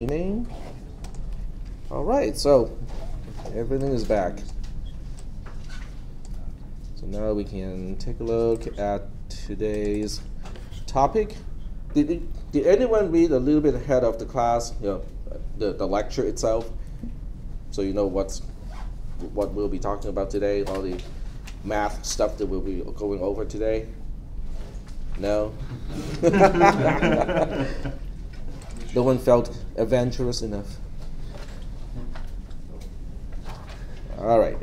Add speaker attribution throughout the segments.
Speaker 1: Name. All right, so everything is back. So now we can take a look at today's topic. Did anyone read a little bit ahead of the class, the lecture itself, so you know what we'll be talking about today, all the math stuff that we'll be going over today? No? No one felt adventurous enough. All right.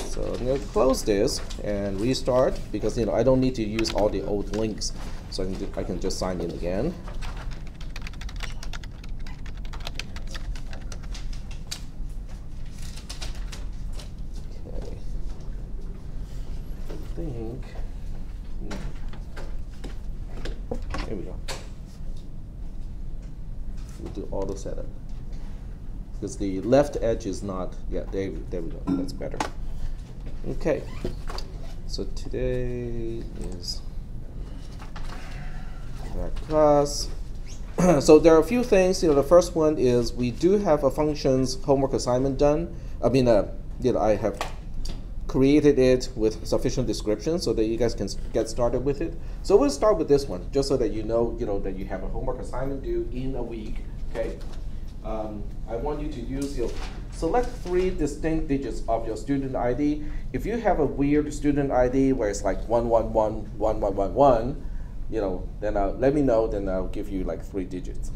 Speaker 1: So I'm going to close this and restart because I don't need to use all the old links, so I can just sign in again. Okay. I think. Here we go. We'll do auto setup because the left edge is not. Yeah, there we go. That's better. Okay. So today is that class. So there are a few things. The first one is we do have a functions homework assignment done. I mean, I have created it with sufficient description so that you guys can get started with it. So we'll start with this one, just so that you know that you have a homework assignment due in a week. Okay. I want you to use select 3 distinct digits of your student ID. If you have a weird student ID where it's like 1111111, then let me know. Then I'll give you like 3 digits.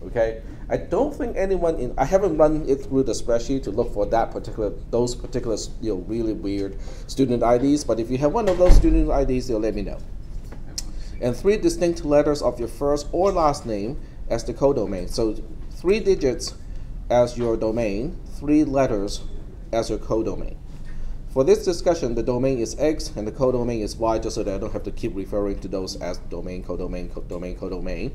Speaker 1: Okay. I don't think anyone I haven't run it through the spreadsheet to look for those particular really weird student IDs. But if you have one of those student IDs, let me know. And 3 distinct letters of your first or last name as the codomain. So 3 digits as your domain, 3 letters as your codomain. For this discussion, the domain is X and the codomain is Y, just so that I don't have to keep referring to those as domain, codomain, codomain.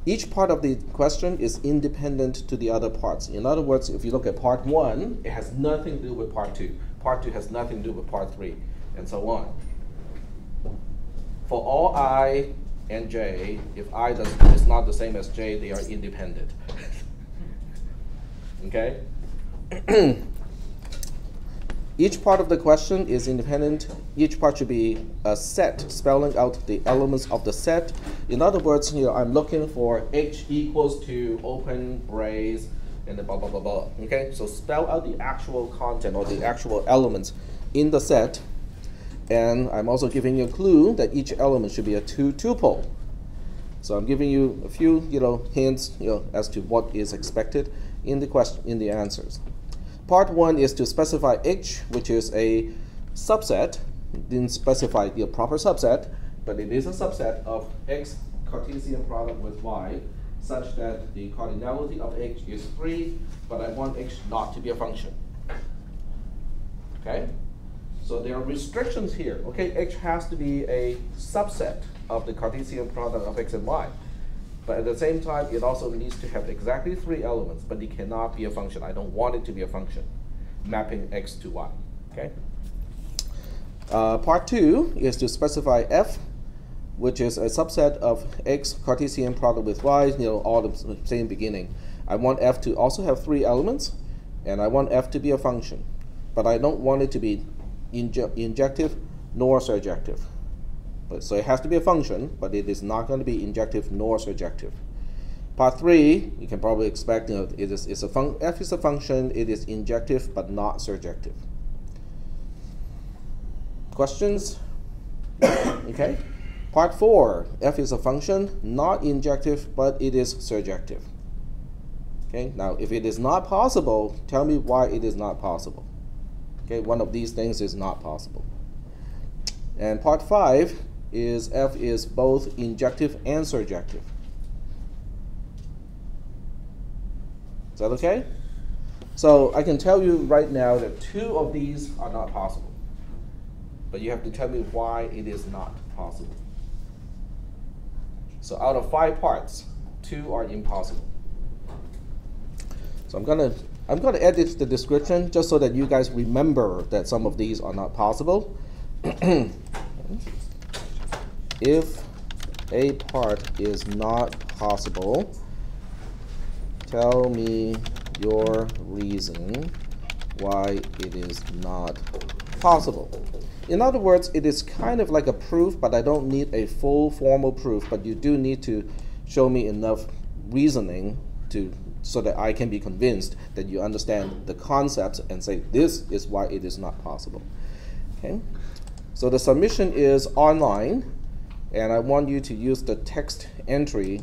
Speaker 1: Each part of the question is independent to the other parts. In other words, if you look at part 1, it has nothing to do with part 2. Part 2 has nothing to do with part 3, and so on. For all I and J, if I is not the same as J, they are independent. Okay? Each part of the question is independent. Each part should be a set, spelling out the elements of the set. In other words, I'm looking for H equals to open brace and then blah, blah, blah, blah. Okay? So spell out the actual content or the actual elements in the set. And I'm also giving you a clue that each element should be a tuple. So I'm giving you a few, hints, as to what is expected in the question, in the answers. Part 1 is to specify H, which is a subset. Didn't specify the proper subset, but it is a subset of X Cartesian product with Y, such that the cardinality of H is 3, but I want H not to be a function. Okay? So there are restrictions here. Okay, H has to be a subset of the Cartesian product of X and Y. But at the same time, it also needs to have exactly 3 elements, but it cannot be a function. I don't want it to be a function, mapping X to Y. Okay. Part 2 is to specify F, which is a subset of X Cartesian product with Y, all the same beginning. I want F to also have 3 elements, and I want F to be a function. But I don't want it to be injective nor surjective. So it has to be a function, but it is not going to be injective nor surjective. Part 3, you can probably expect F is a function, it is injective but not surjective. Questions? Okay. Part 4, F is a function, not injective, but it is surjective. Okay. Now, if it is not possible, tell me why it is not possible. Okay, one of these things is not possible. And part 5 is F is both injective and surjective. Is that okay? So I can tell you right now that 2 of these are not possible. But you have to tell me why it is not possible. So out of 5 parts, 2 are impossible. So I'm gonna edit the description just so that you guys remember that some of these are not possible. If a part is not possible. Tell me your reason why it is not possible. In other words, it is kind of like a proof, but I don't need a full formal proof, but you do need to show me enough reasoning so that I can be convinced that you understand the concepts and say this is why it is not possible. Okay? So the submission is online, and I want you to use the text entry,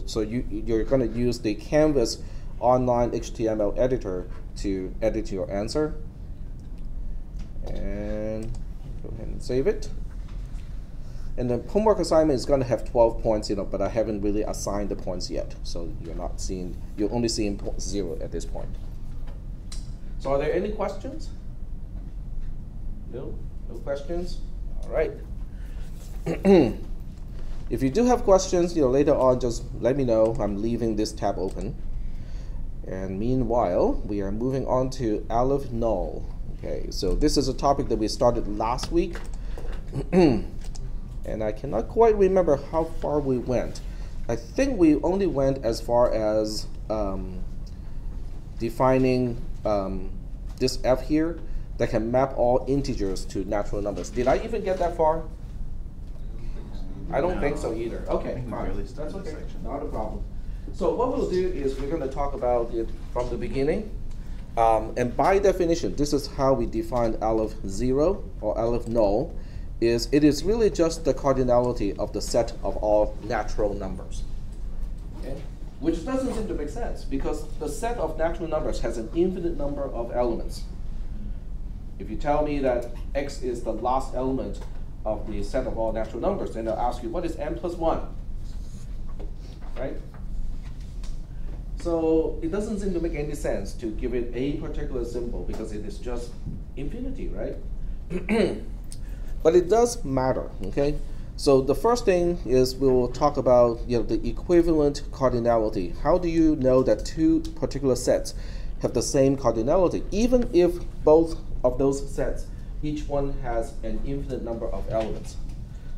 Speaker 1: so you're going to use the Canvas online HTML editor to edit your answer. And go ahead and save it. And the homework assignment is going to have 12 points, but I haven't really assigned the points yet. So you're only seeing 0 at this point. So are there any questions? No? No questions? All right. If you do have questions, later on, just let me know. I'm leaving this tab open. And meanwhile, we are moving on to Alephnull. Okay, so this is a topic that we started last week. And I cannot quite remember how far we went. I think we only went as far as defining this f here that can map all integers to natural numbers. Did I even get that far? I don't think so either. Okay, fine. That's okay. Not a problem. So what we'll do is we're going to talk about it from the beginning. And by definition, this is how we define Aleph0 or Alephnull. It is really just the cardinality of the set of all natural numbers. Okay? Which doesn't seem to make sense, because the set of natural numbers has an infinite number of elements. If you tell me that x is the last element of the set of all natural numbers, then I'll ask you, what is n plus 1? Right? So it doesn't seem to make any sense to give it a particular symbol, because it is just infinity, right? But it does matter, okay? So the first thing is we will talk about the equivalent cardinality. How do you know that two particular sets have the same cardinality, even if both of those sets, each one has an infinite number of elements?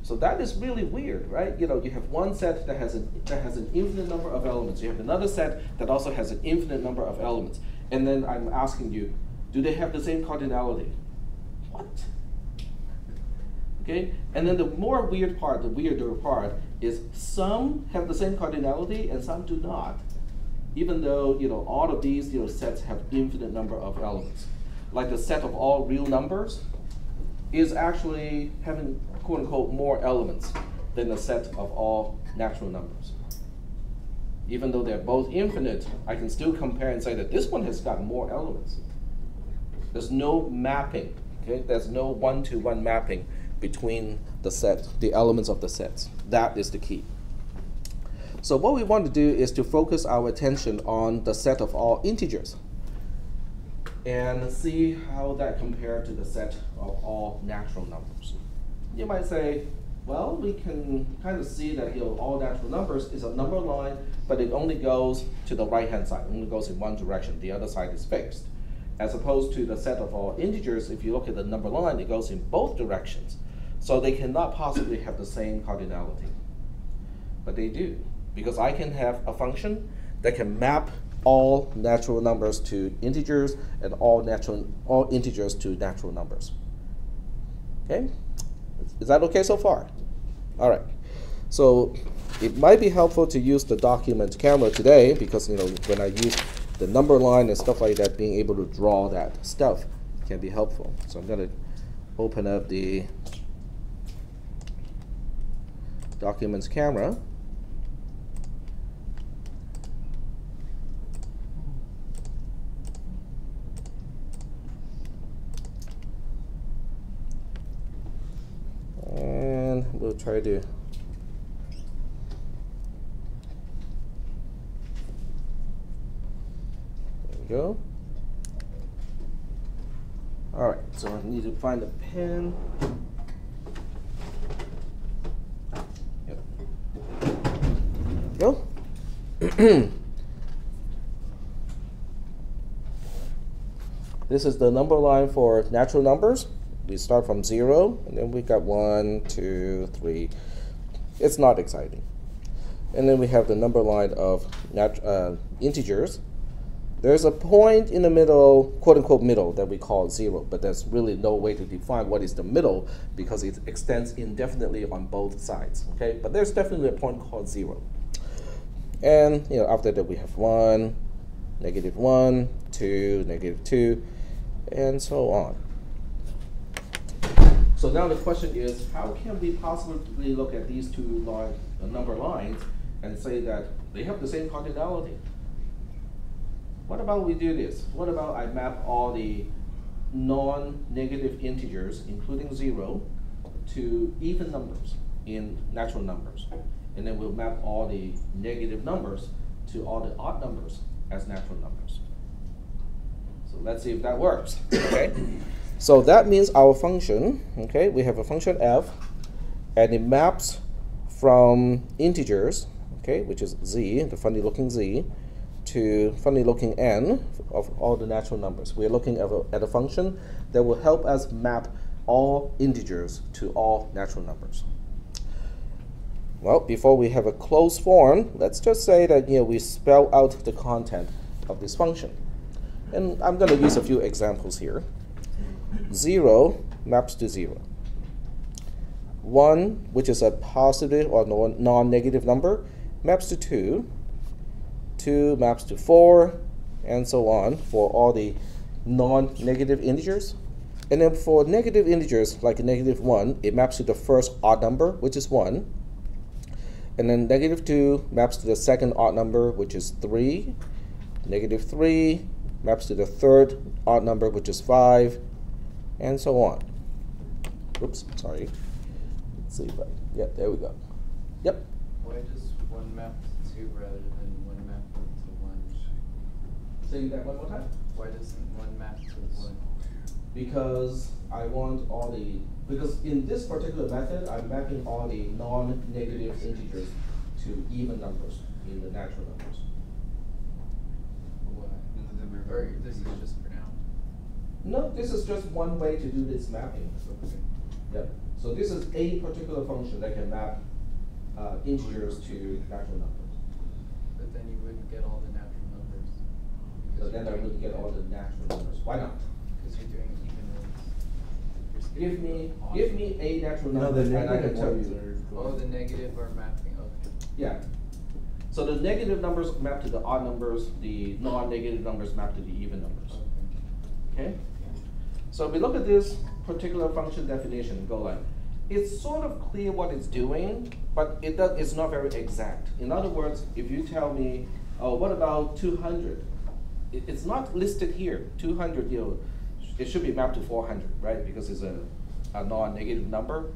Speaker 1: So that is really weird, right? You have one set that has an infinite number of elements. You have another set that also has an infinite number of elements. And then I'm asking you, do they have the same cardinality? What? Okay? And then the weirder part is some have the same cardinality and some do not, even though all of these sets have infinite number of elements. Like the set of all real numbers is actually having quote unquote more elements than the set of all natural numbers. Even though they're both infinite, I can still compare and say that this one has got more elements. There's no mapping, okay? There's no one-to-one mapping between the elements of the sets. That is the key. So what we want to do is to focus our attention on the set of all integers and see how that compares to the set of all natural numbers. You might say, well, we can kind of see that all natural numbers is a number line, but it only goes to the right-hand side, only goes in one direction. The other side is fixed. As opposed to the set of all integers, if you look at the number line, it goes in both directions. So they cannot possibly have the same cardinality. But they do, because I can have a function that can map all natural numbers to integers and all integers to natural numbers. Okay? Is that okay so far? All right. So it might be helpful to use the document camera today, because when I use the number line and stuff like that, being able to draw that stuff can be helpful. So I'm going to open up the documents camera. And we'll try to there we go. All right, so I need to find a pen. Yep. There we go. This is the number line for natural numbers. We start from 0, and then we got 1, 2, 3. It's not exciting. And then we have the number line of integers. There's a point in the middle, quote unquote middle, that we call 0, but there's really no way to define what is the middle because it extends indefinitely on both sides. Okay, but there's definitely a point called 0. And after that we have 1, -1, 2, -2, and so on. So now the question is, how can we possibly look at these two number lines and say that they have the same cardinality? What about we do this? What about I map all the non-negative integers, including 0, to even numbers in natural numbers. And then we'll map all the negative numbers to all the odd numbers as natural numbers. So let's see if that works. Okay. So that means our function, okay, we have a function f, and it maps from integers, okay, which is z, the funny-looking z, to funny-looking n of all the natural numbers. We're looking at a function that will help us map all integers to all natural numbers. Well, before we have a closed form, let's just say that we spell out the content of this function. And I'm going to use a few examples here. 0 maps to 0. 1, which is a positive or non-negative number, maps to 2. 2 maps to 4, and so on for all the non-negative integers. And then for negative integers, like -1, it maps to the first odd number, which is 1. And then -2 maps to the second odd number, which is 3. -3 maps to the third odd number, which is 5, and so on. Oops, sorry. Let's see if yeah, there we go. Yep.
Speaker 2: Why does 1 map to 2 rather than 1 map to 1?
Speaker 1: Say that one more time.
Speaker 2: Why doesn't 1 map to 1?
Speaker 1: Because I want all the, because in this particular method, I'm mapping all the non-negative integers to even numbers in the natural numbers.
Speaker 2: Why? Or this is just for now?
Speaker 1: No, this is just one way to do this mapping.
Speaker 2: Okay.
Speaker 1: Yeah. So this is a particular function that can map integers to natural numbers.
Speaker 2: But then you wouldn't get all the natural numbers.
Speaker 1: So then I wouldn't get all the natural numbers. Why not?
Speaker 2: Because you're doing even ones.
Speaker 1: Give me a natural number, and I can tell you.
Speaker 2: Oh, the negative are mapping. Okay.
Speaker 1: Yeah. So the negative numbers map to the odd numbers. The non-negative numbers map to the even numbers.
Speaker 2: Okay.
Speaker 1: Okay. So if we look at this particular function definition, go like, it's sort of clear what it's doing, but it's not very exact. In other words, if you tell me, oh, what about 200? It's not listed here. 200, it should be mapped to 400, right? Because it's a non-negative number.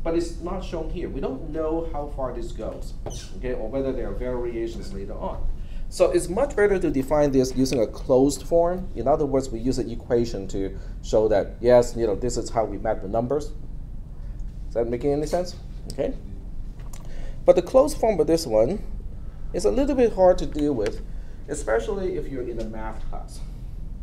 Speaker 1: But it's not shown here. We don't know how far this goes, okay, or whether there are variations later on. So it's much better to define this using a closed form. In other words, we use an equation to show that, yes, this is how we map the numbers. Is that making any sense? Okay. But the closed form of this one is a little bit hard to deal with, especially if you're in a math class.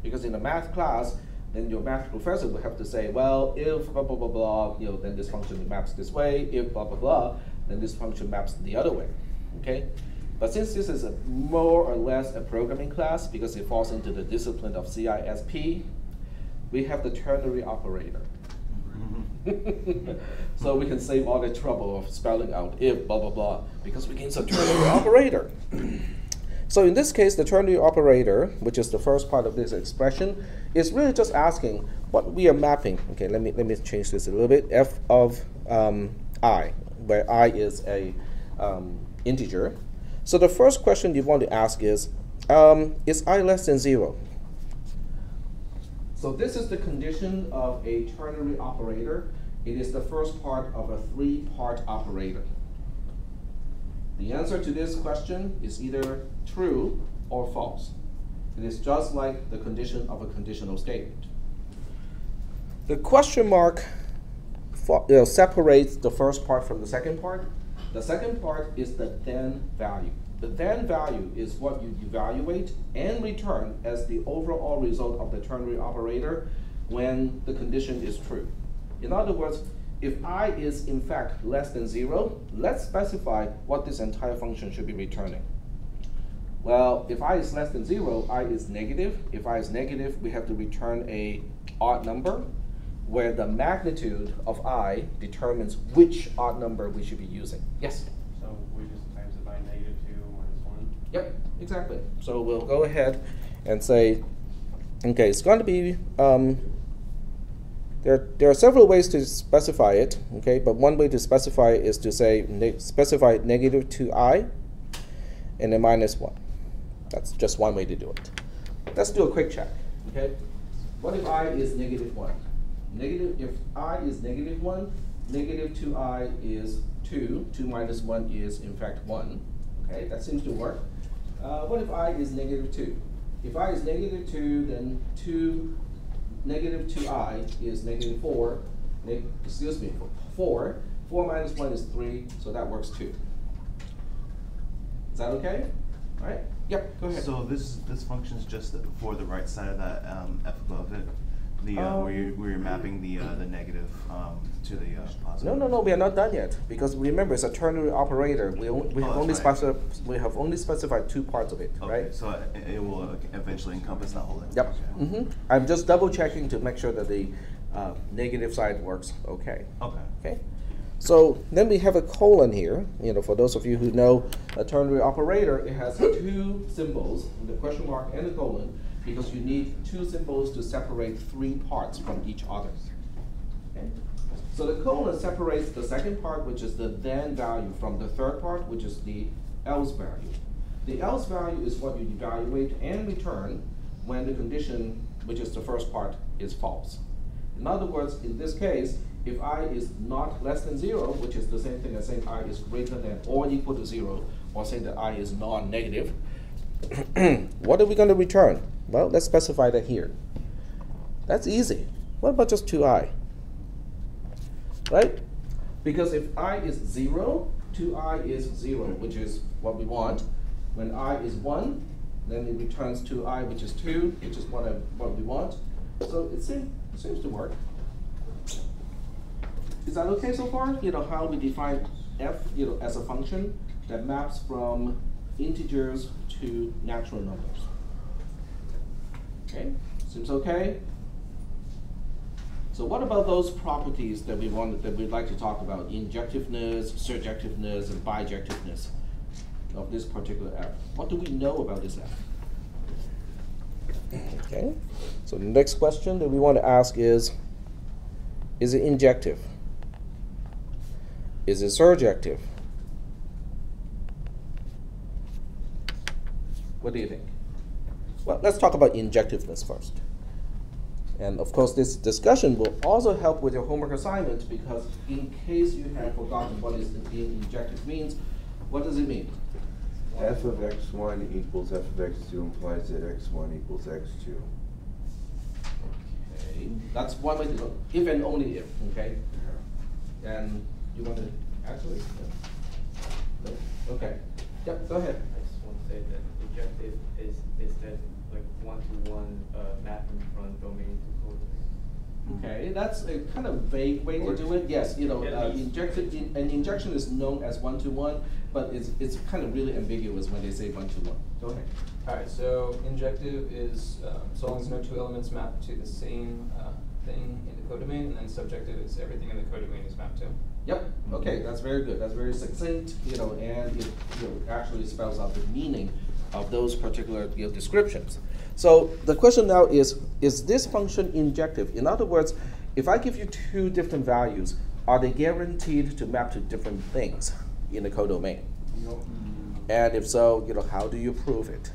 Speaker 1: Because in a math class, then your math professor will have to say, well, if blah, blah, blah, blah, then this function maps this way. If blah, blah, blah, then this function maps the other way, okay? But since this is more or less a programming class, because it falls into the discipline of CISP, we have the ternary operator. So we can save all the trouble of spelling out if blah, blah, blah, because we can use a ternary operator. So in this case, the ternary operator, which is the first part of this expression, is really just asking what we are mapping. Okay, let me change this a little bit. F of I, where I is a integer. So the first question you want to ask is I less than 0? So this is the condition of a ternary operator. It is the first part of a 3-part operator. The answer to this question is either true or false. It is just like the condition of a conditional statement. The question mark separates the first part from the second part. The second part is the then value. The then value is what you evaluate and return as the overall result of the ternary operator when the condition is true. In other words, if I is in fact less than 0, let's specify what this entire function should be returning. Well, if I is less than 0, I is negative. If I is negative, we have to return a odd number, where the magnitude of I determines which odd number we should be using. Yes?
Speaker 2: So we just times it by -2 minus 1?
Speaker 1: Yep, exactly. So we'll go ahead and say, okay, it's going to be, there are several ways to specify it, okay, but one way to specify it is to say, specify -2i and then -1. That's just one way to do it. Let's do a quick check, okay? What if I is -1? If I is -1, -2i is 2. 2 minus 1 is, in fact, 1. Okay, that seems to work. What if I is -2? If I is -2, then -2i is -4. Excuse me, 4. 4 minus 1 is 3, so that works too. Is that okay? All right. Yep. Go ahead.
Speaker 3: So this function is just for the right side of that f above it, where you're mapping the negative to the positive.
Speaker 1: No. We are not done yet, because remember it's a ternary operator. We have only specified 2 parts of it,
Speaker 3: okay,
Speaker 1: right?
Speaker 3: So it will eventually encompass that whole thing.
Speaker 1: Yep.
Speaker 3: Okay.
Speaker 1: I'm just double checking to make sure that the negative side works okay. Okay. So then we have a colon here. You know, for those of you who know a ternary operator, it has 2 symbols, the question mark and the colon, because you need 2 symbols to separate 3 parts from each other. Okay? So the colon separates the second part, which is the then value, from the third part, which is the else value. The else value is what you evaluate and return when the condition, which is the first part, is false. In other words, in this case, if I is not less than 0, which is the same thing as saying I is greater than or equal to 0, or saying that I is non-negative, what are we going to return? Well, let's specify that here. That's easy. What about just 2i? Right? Because if I is 0, 2i is 0, which is what we want. When I is 1, then it returns 2i, which is 2, which is what we want. So it seems to work. Is that okay so far? You know how we define f, as a function that maps from integers to natural numbers. Okay, seems okay. So what about those properties that we'd like to talk about? Injectiveness, surjectiveness, and bijectiveness of this particular f. What do we know about this f? Okay. So the next question that we want to ask is it injective? Is it surjective? What do you think? Well, let's talk about injectiveness first. And of course, this discussion will also help with your homework assignment, because in case you have forgotten what injective means, what does it mean?
Speaker 4: F of x1 equals f of x2 implies that x1 equals x2.
Speaker 1: Okay, that's one way to go. If and only if, okay? And you want to actually? No? Okay. Yep, go ahead.
Speaker 2: I just want to say that injective is that like one-to-one mapping from domain to codomain.
Speaker 1: Okay, that's a kind of vague way to do it. Yes, an injection is known as one-to-one, but it's kind of really ambiguous when they say one-to-one. Go ahead.
Speaker 5: All right, so injective is so long as no 2 elements map to the same thing in the codomain, and then subjective is everything in the codomain is mapped to.
Speaker 1: Yep. Okay, that's very good. That's very succinct, and it actually spells out the meaning of those particular descriptions. So the question now is this function injective? In other words, if I give you 2 different values, are they guaranteed to map to different things in the codomain?
Speaker 2: No.
Speaker 1: And if so, how do you prove it?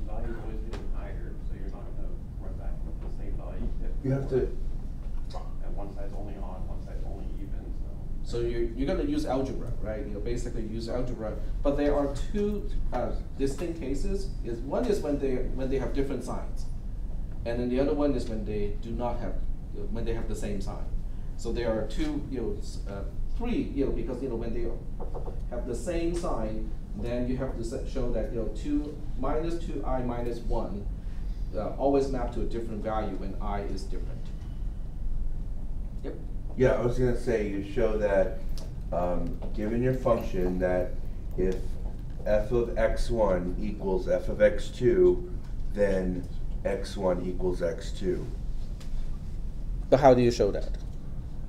Speaker 2: The value is always getting higher, so you're not going to run back with the same value.
Speaker 4: You have to.
Speaker 2: And one side's only odd, one side's only even.
Speaker 1: So you're going to use algebra, right? Basically use algebra. But there are 2 distinct cases. One is when they have different signs, and then the other one is when they do not have, when they have the same sign. So there are 2, 3, because when they have the same sign, then you have to show that 2 minus 2i minus 1 always map to a different value when I is different. Yep.
Speaker 4: Yeah, I was gonna say, you show that, given your function, that if f of x1 equals f of x2, then x1 equals x2.
Speaker 1: But how do you show that?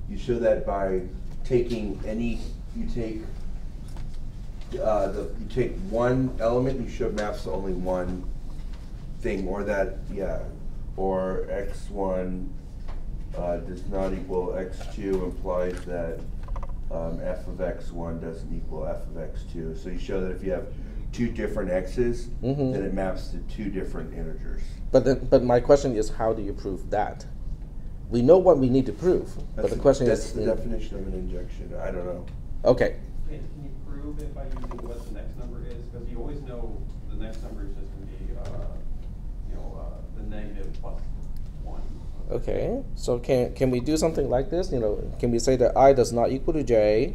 Speaker 4: You show that by taking any, you take one element, you show maps to only one thing, or that, yeah, or x1 does not equal x2 implies that f of x1 doesn't equal f of x2. So you show that if you have two different x's, then it maps to two different integers.
Speaker 1: But my question is, how do you prove that? We know what we need to prove, but the question
Speaker 4: that's
Speaker 1: is...
Speaker 4: the definition of an injection. I don't know.
Speaker 1: Okay.
Speaker 6: Can you prove it by using what the next number is? Because you always know the next number is just going to be, the negative plus 1.
Speaker 1: Okay, so can we do something like this? Can we say that I does not equal to j,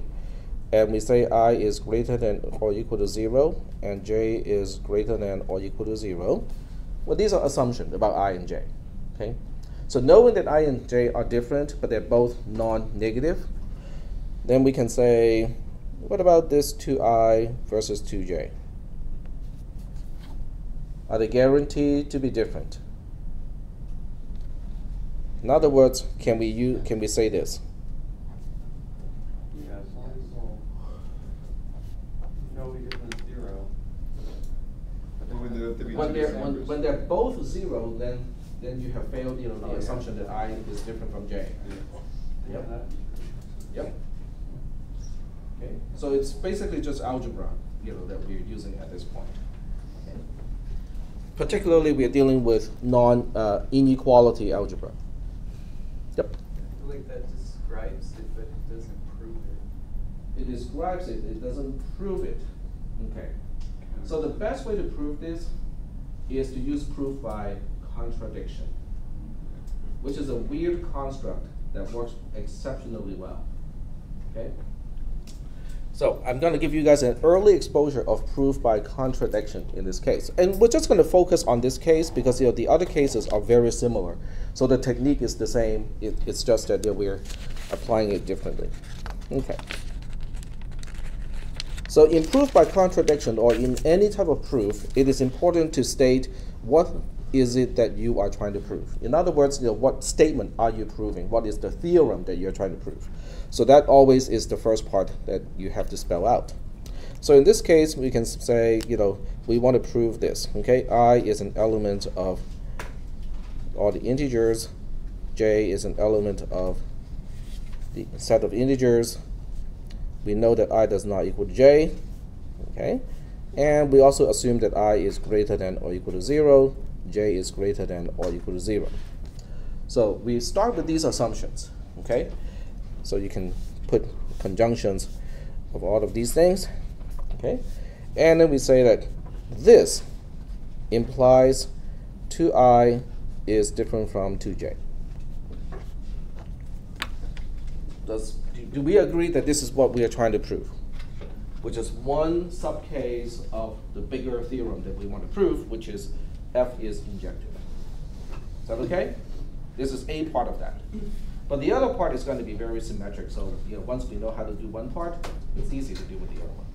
Speaker 1: and we say I is greater than or equal to 0, and j is greater than or equal to 0? Well, these are assumptions about I and j. Okay, so knowing that I and j are different, but they're both non-negative, then we can say, what about this 2i versus 2j? Are they guaranteed to be different? In other words, can we say this?
Speaker 6: Yeah, as long as no bigger than 0.
Speaker 1: When they're both 0, then you have failed the assumption that I is different from j.
Speaker 6: Yeah.
Speaker 1: Yep. Okay. So it's basically just algebra, that we're using at this point. Okay. Particularly, we are dealing with non-inequality algebra. Yep.
Speaker 2: I feel like that describes it, but it doesn't prove it.
Speaker 1: It describes it, it doesn't prove it. Okay. So the best way to prove this is to use proof by contradiction, which is a weird construct that works exceptionally well. Okay? So I'm going to give you guys an early exposure of proof by contradiction in this case. And we're just going to focus on this case because the other cases are very similar. So the technique is the same. It's just that we're applying it differently. Okay. So in proof by contradiction, or in any type of proof, it is important to state what is it that you are trying to prove. In other words, what statement are you proving? What is the theorem that you're trying to prove? So that always is the first part that you have to spell out. So in this case, we can say, we want to prove this. Okay, I is an element of all the integers. J is an element of the set of integers. We know that I does not equal to j. Okay, and we also assume that I is greater than or equal to 0. J is greater than or equal to 0. So we start with these assumptions. Okay. So you can put conjunctions of all of these things, okay? And then we say that this implies 2i is different from 2j. Do we agree that this is what we are trying to prove? Which is one subcase of the bigger theorem that we want to prove, which is f is injective. Is that okay? This is a part of that. But the other part is going to be very symmetric. So once we know how to do one part, it's easy to do with the other one.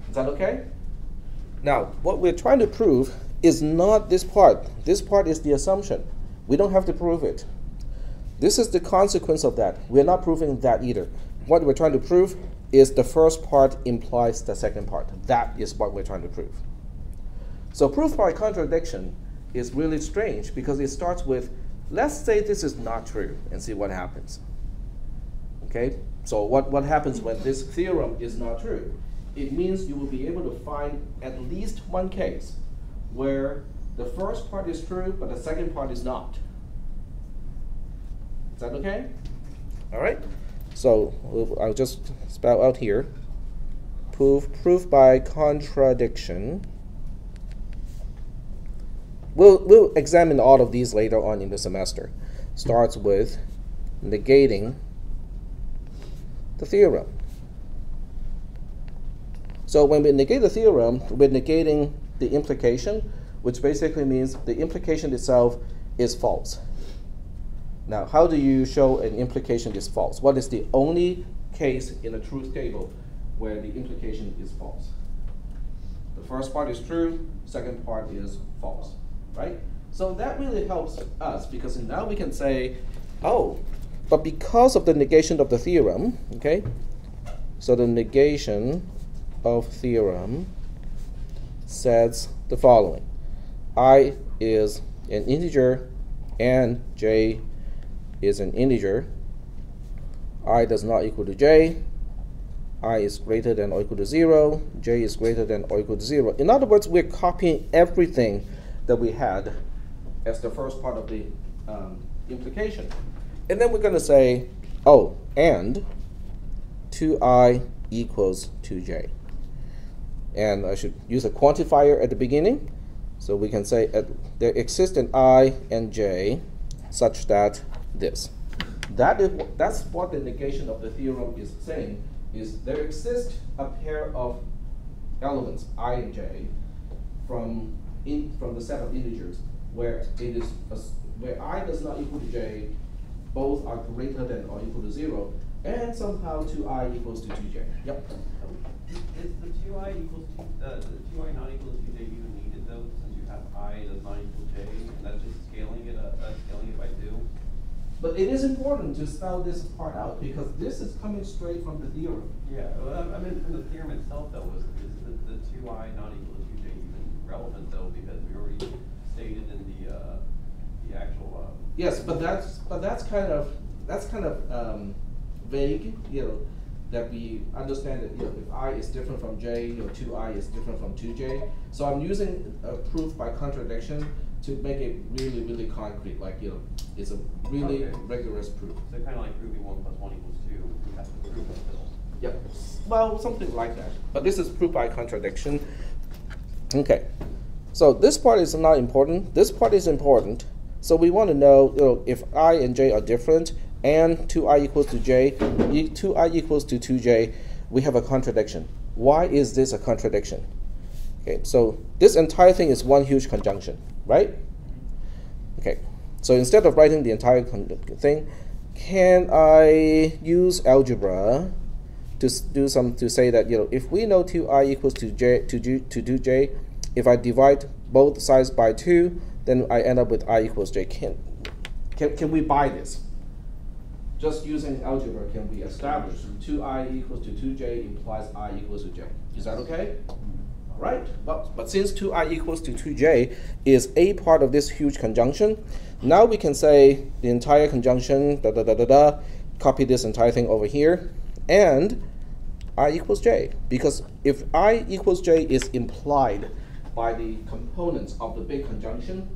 Speaker 1: Is that okay? Now, what we're trying to prove is not this part. This part is the assumption. We don't have to prove it. This is the consequence of that. We're not proving that either. What we're trying to prove is the first part implies the second part. That is what we're trying to prove. So proof by contradiction is really strange because it starts with, let's say this is not true and see what happens. Okay, so what happens when this theorem is not true? It means you will be able to find at least one case where the first part is true, but the second part is not. Is that okay? All right, so I'll just spell out here. Proof by contradiction. We'll examine all of these later on in the semester. Starts with negating the theorem. So when we negate the theorem, we're negating the implication, which basically means the implication itself is false. Now, how do you show an implication is false? What is the only case in a truth table where the implication is false? The first part is true, second part is false, right? So that really helps us because now we can say, oh, but because of the negation of the theorem, okay? So the negation of theorem says the following. I is an integer and j is an integer. I does not equal to j. I is greater than or equal to 0. J is greater than or equal to 0. In other words, we're copying everything that we had as the first part of the implication. And then we're going to say, oh, and 2i equals 2j. And I should use a quantifier at the beginning. So we can say there exists an I and j such that this. That's what the negation of the theorem is saying, is there exists a pair of elements, I and j, from the set of integers where it is where I does not equal to j, both are greater than or equal to 0, and somehow 2i equals to 2j. Yep.
Speaker 6: Is the 2i equals the 2i not equal to 2j even needed though, since you have I does not equal j, and that's just scaling it by 2?
Speaker 1: But it is important to spell this part out because this is coming straight from the theorem.
Speaker 6: Yeah, well, I mean from the theorem itself though, is the 2i not equal to 2j even relevant though, because we already stated in the actual.
Speaker 1: Yes, but that's kind of vague, you know, that we understand that, you know, if I is different from j, you know, 2i is different from 2j. So I'm using a proof by contradiction to make it really, really concrete, like, you know, it's a really rigorous proof.
Speaker 6: So kind of like proving 1 + 1 = 2, you have to prove it still.
Speaker 1: Yep. Well, something like that. But this is proof by contradiction. Okay. So this part is not important. This part is important. So we want to know, you know, if I and j are different and 2i equals to j, 2i equals to 2j, we have a contradiction. Why is this a contradiction? Okay, so this entire thing is one huge conjunction, right? Okay, so instead of writing the entire thing, can I use algebra to say that, you know, if we know 2i equals to 2j, if I divide both sides by 2, then I end up with I equals j. Can we buy this? Just using algebra, can we establish 2i equals to 2j implies I equals to j? Is that okay? All right. But since 2i equals to 2j is a part of this huge conjunction, now we can say the entire conjunction, copy this entire thing over here, and I equals j. Because if I equals j is implied by the components of the big conjunction,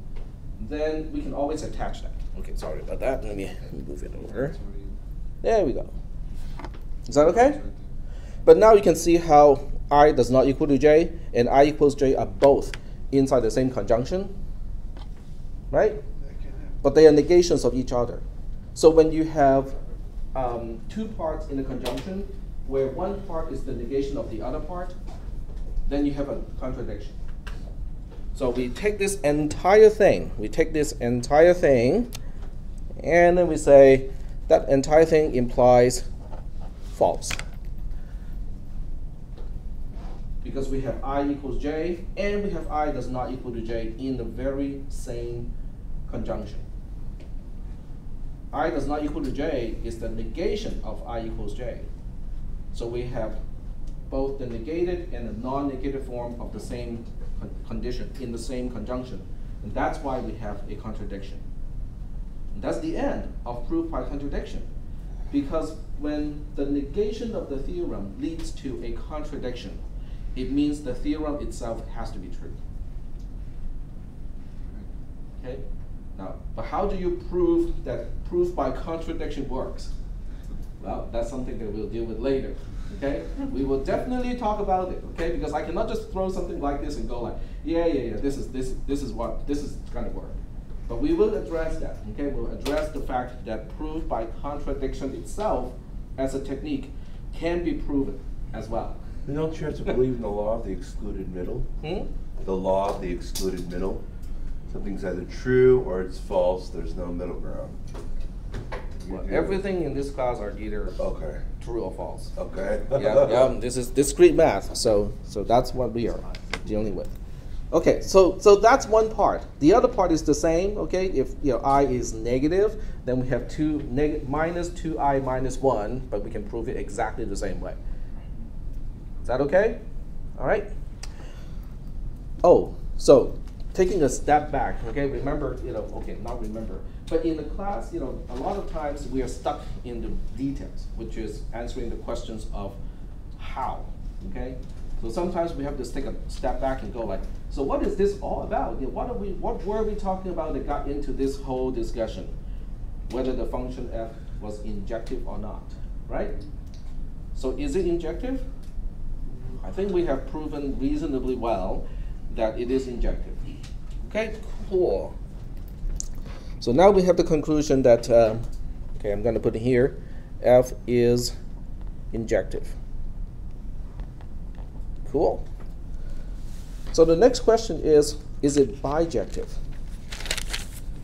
Speaker 1: then we can always attach that. Okay, sorry about that. Let me move it over. There we go. Is that okay? But now you can see how I does not equal to j and I equals j are both inside the same conjunction, right? But they are negations of each other. So when you have two parts in a conjunction where one part is the negation of the other part, then you have a contradiction. So we take this entire thing, and then we say that entire thing implies false. Because we have I equals j, and we have I does not equal to j in the very same conjunction. I does not equal to j is the negation of I equals j. So we have both the negated and the non-negated form of the same condition in the same conjunction. And that's why we have a contradiction. And that's the end of proof by contradiction. Because when the negation of the theorem leads to a contradiction, it means the theorem itself has to be true. Okay? Now, but how do you prove that proof by contradiction works? Well, that's something that we'll deal with later. Okay? We will definitely talk about it, okay? Because I cannot just throw something like this and go like, yeah, this is gonna work. But we will address that, okay? We'll address the fact that proof by contradiction itself as a technique can be proven as well.
Speaker 4: Don't you have to believe in the law of the excluded middle? The law of the excluded middle. Something's either true or it's false. There's no middle ground.
Speaker 1: Well, everything in this class are either
Speaker 4: Okay.
Speaker 1: true or false.
Speaker 4: Okay.
Speaker 1: Yeah, this is discrete math, so that's what we are dealing with. Okay, so that's one part. The other part is the same. Okay, if I is negative, then we have minus 2i minus 1, but we can prove it exactly the same way. Is that okay? All right. Oh, so taking a step back. Okay, remember, okay, not remember, but in the class, a lot of times we are stuck in the details, which is answering the questions of how. Okay. So sometimes we have to take a step back and go like, so what is this all about? What were we talking about that got into this whole discussion? Whether the function f was injective or not, right? So is it injective? I think we have proven reasonably well that it is injective. Okay, cool. So now we have the conclusion that, okay, I'm going to put it here, f is injective. Cool. So the next question is it bijective?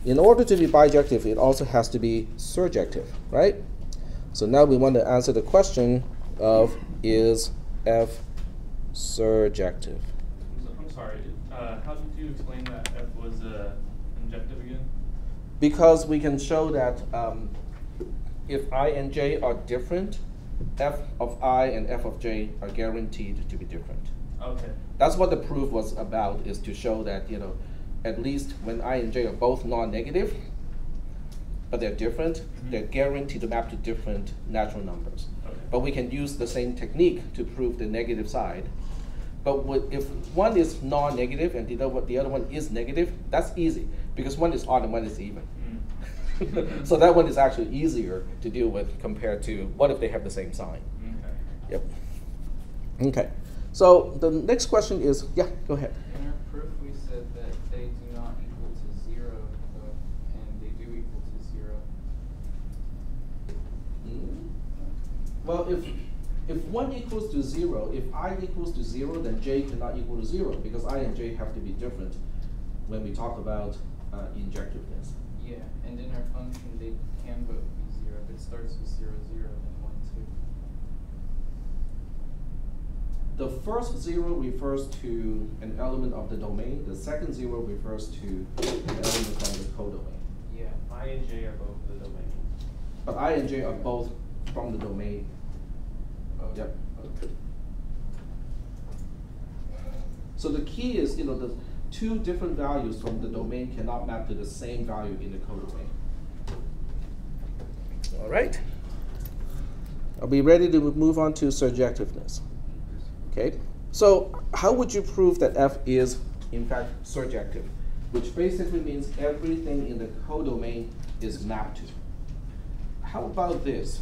Speaker 1: In order to be bijective, it also has to be surjective, right? So now we want to answer the question of, is f surjective?
Speaker 7: I'm sorry, how did you explain that f was injective again?
Speaker 1: Because we can show that if I and j are different, f of I and f of j are guaranteed to be different.
Speaker 7: Okay.
Speaker 1: That's what the proof was about, is to show that, at least when I and j are both non-negative, but they're different, they're guaranteed to map to different natural numbers.
Speaker 7: Okay.
Speaker 1: But we can use the same technique to prove the negative side. But if one is non-negative and the other one is negative, that's easy, because one is odd and one is even. So that one is actually easier to deal with compared to what if they have the same sign.
Speaker 7: Okay.
Speaker 1: Yep. Okay. So the next question is, yeah, go ahead.
Speaker 5: In our proof, we said that they do not equal to 0, and they do equal to 0.
Speaker 1: Well, if 1 equals to 0, if I equals to 0, then j cannot equal to 0, because I and j have to be different when we talk about injectiveness.
Speaker 5: Yeah, and in our function, they can both be 0. If it starts with 0, 0, then 1, 2.
Speaker 1: The first 0 refers to an element of the domain. The second 0 refers to an element from the codomain.
Speaker 5: Yeah.
Speaker 6: I and J are both the domain.
Speaker 1: But I and j are both from the domain.
Speaker 5: Okay.
Speaker 1: Yep.
Speaker 5: Okay.
Speaker 1: So the key is, the two different values from the domain cannot map to the same value in the codomain. All right. Are we ready to move on to surjectiveness? Okay. So how would you prove that f is, in fact, surjective? Which basically means everything in the codomain is mapped to. How about this?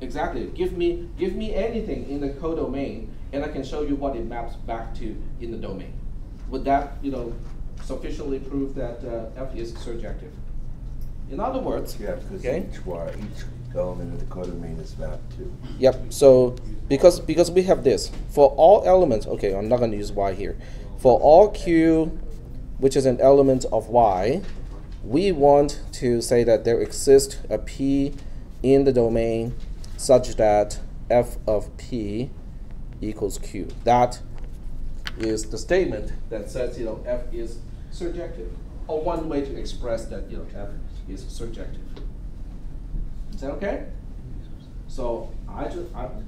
Speaker 1: Exactly. Give me anything in the codomain, and I can show you what it maps back to in the domain. Would that, sufficiently prove that f is surjective? In other words,
Speaker 4: Yeah, because
Speaker 1: okay.
Speaker 4: each element of the codomain is mapped to.
Speaker 1: Yep. So because we have this for all elements. Okay, I'm not going to use y here. For all q, which is an element of y, we want to say that there exists a p in the domain such that f of p equals q. That is the statement that says f is surjective, or one way to express that f is surjective. Is that okay? So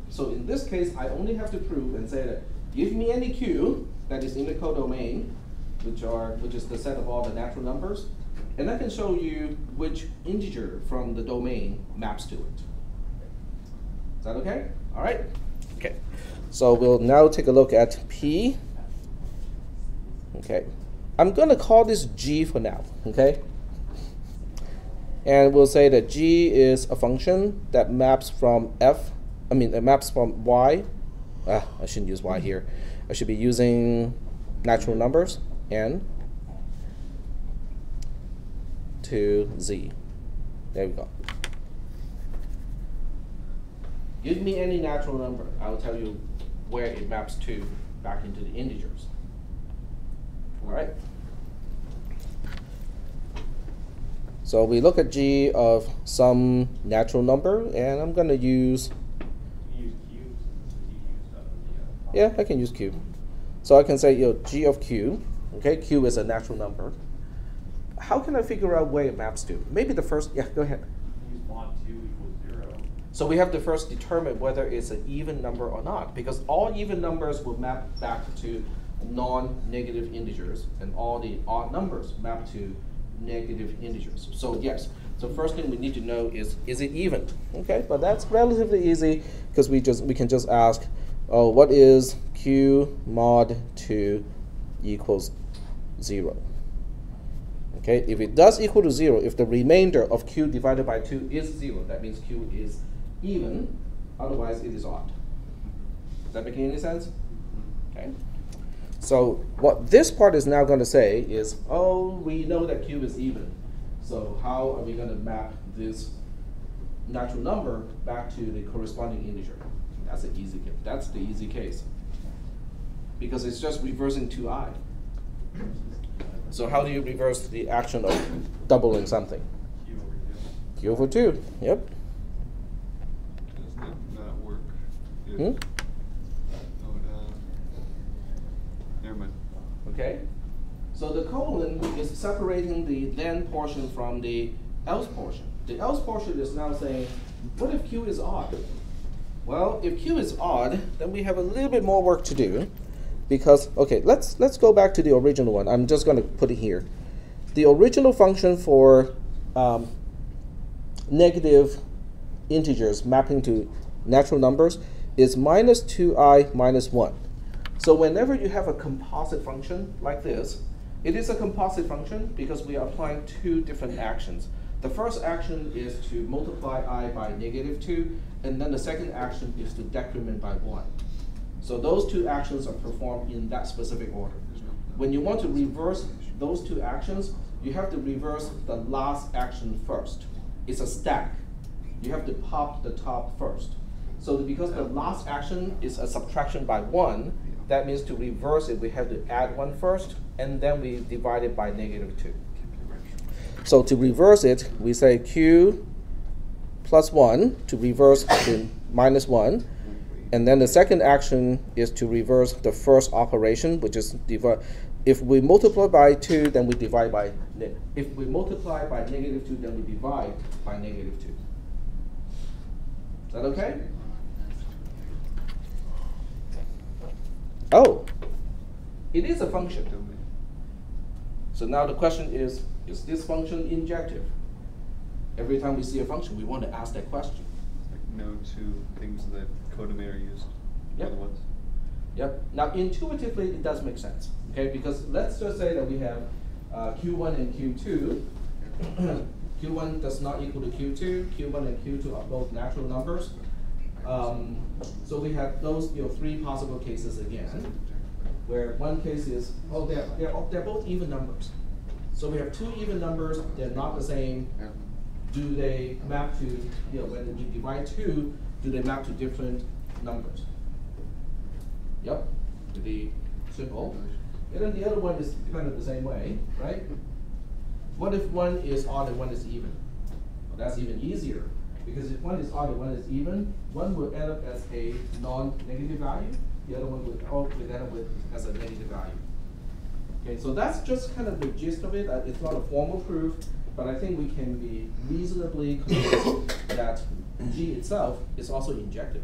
Speaker 1: so in this case, I only have to prove and say that give me any q that is in the codomain, which is the set of all the natural numbers, and I can show you which integer from the domain maps to it. Is that okay? All right. Okay. So we'll now take a look at p. Okay. I'm going to call this g for now. Okay. And we'll say that g is a function that maps from it maps from y. I shouldn't use y here. I should be using natural numbers, n, to z. There we go. Give me any natural number. I'll tell you where it maps to back into the integers. All right. So we look at g of some natural number, and I'm going to use,
Speaker 6: You use cubes since you used up the
Speaker 1: yeah, I can use q. So I can say, g of q, okay, q is a natural number. How can I figure out where it maps to? Maybe the first, yeah, go ahead.
Speaker 6: use mod 2 equals 0.
Speaker 1: So we have to first determine whether it's an even number or not, because all even numbers will map back to non-negative integers, and all the odd numbers map to negative integers. So yes, so first thing we need to know is it even? Okay, but that's relatively easy because we can just ask, oh, what is q mod 2 equals 0? Okay, if it does equal to 0, if the remainder of q divided by 2 is 0, that means q is even, otherwise it is odd. Is that making any sense? Okay. So what this part is now going to say is, oh, we know that q is even. So how are we going to map this natural number back to the corresponding integer? That's the easy case. That's the easy case. Because it's just reversing 2i. So how do you reverse the action of doubling something?
Speaker 6: Q over 2.
Speaker 1: Q over 2, yep.
Speaker 8: Does that not work? If,
Speaker 1: Hmm?
Speaker 8: Never mind.
Speaker 1: Okay. So the colon is separating the then portion from the else portion. The else portion is now saying, what if q is odd? Well, if q is odd, then we have a little bit more work to do. Because, okay, let's go back to the original one. I'm just going to put it here. The original function for negative integers mapping to natural numbers is minus 2i minus 1. So whenever you have a composite function like this, it is a composite function because we are applying two different actions. The first action is to multiply I by negative 2, and then the second action is to decrement by 1. So those two actions are performed in that specific order. When you want to reverse those two actions, you have to reverse the last action first. It's a stack. You have to pop the top first. So because the last action is a subtraction by 1, that means to reverse it, we have to add 1 first, and then we divide it by negative 2. So to reverse it, we say q plus 1 to reverse the minus 1. And then the second action is to reverse the first operation, which is divide. If we multiply by 2, then we divide by, if we multiply by negative 2, then we divide by negative 2. Is that okay? Oh, it is a function. So now the question is this function injective? Every time we see a function, we want to ask that question.
Speaker 8: No two things that codomain are used.
Speaker 1: Yep.
Speaker 8: Other ones.
Speaker 1: Yep. Now, intuitively, it does make sense, okay? Because let's just say that we have Q1 and Q2. Q1 does not equal to Q2. Q1 and Q2 are both natural numbers. So we have those three possible cases again, where one case is, oh, they're both even numbers. So we have two even numbers. They're not the same. Do they map to, when you divide 2, do they map to different numbers? Yep, pretty simple. And then the other one is kind of the same way, right? What if one is odd and one is even? Well, that's even easier, because if one is odd and one is even, one will end up as a non-negative value, the other one would end up as a negative value. Okay, so that's just kind of the gist of it. It's not a formal proof, but I think we can be reasonably convinced that G itself is also injective.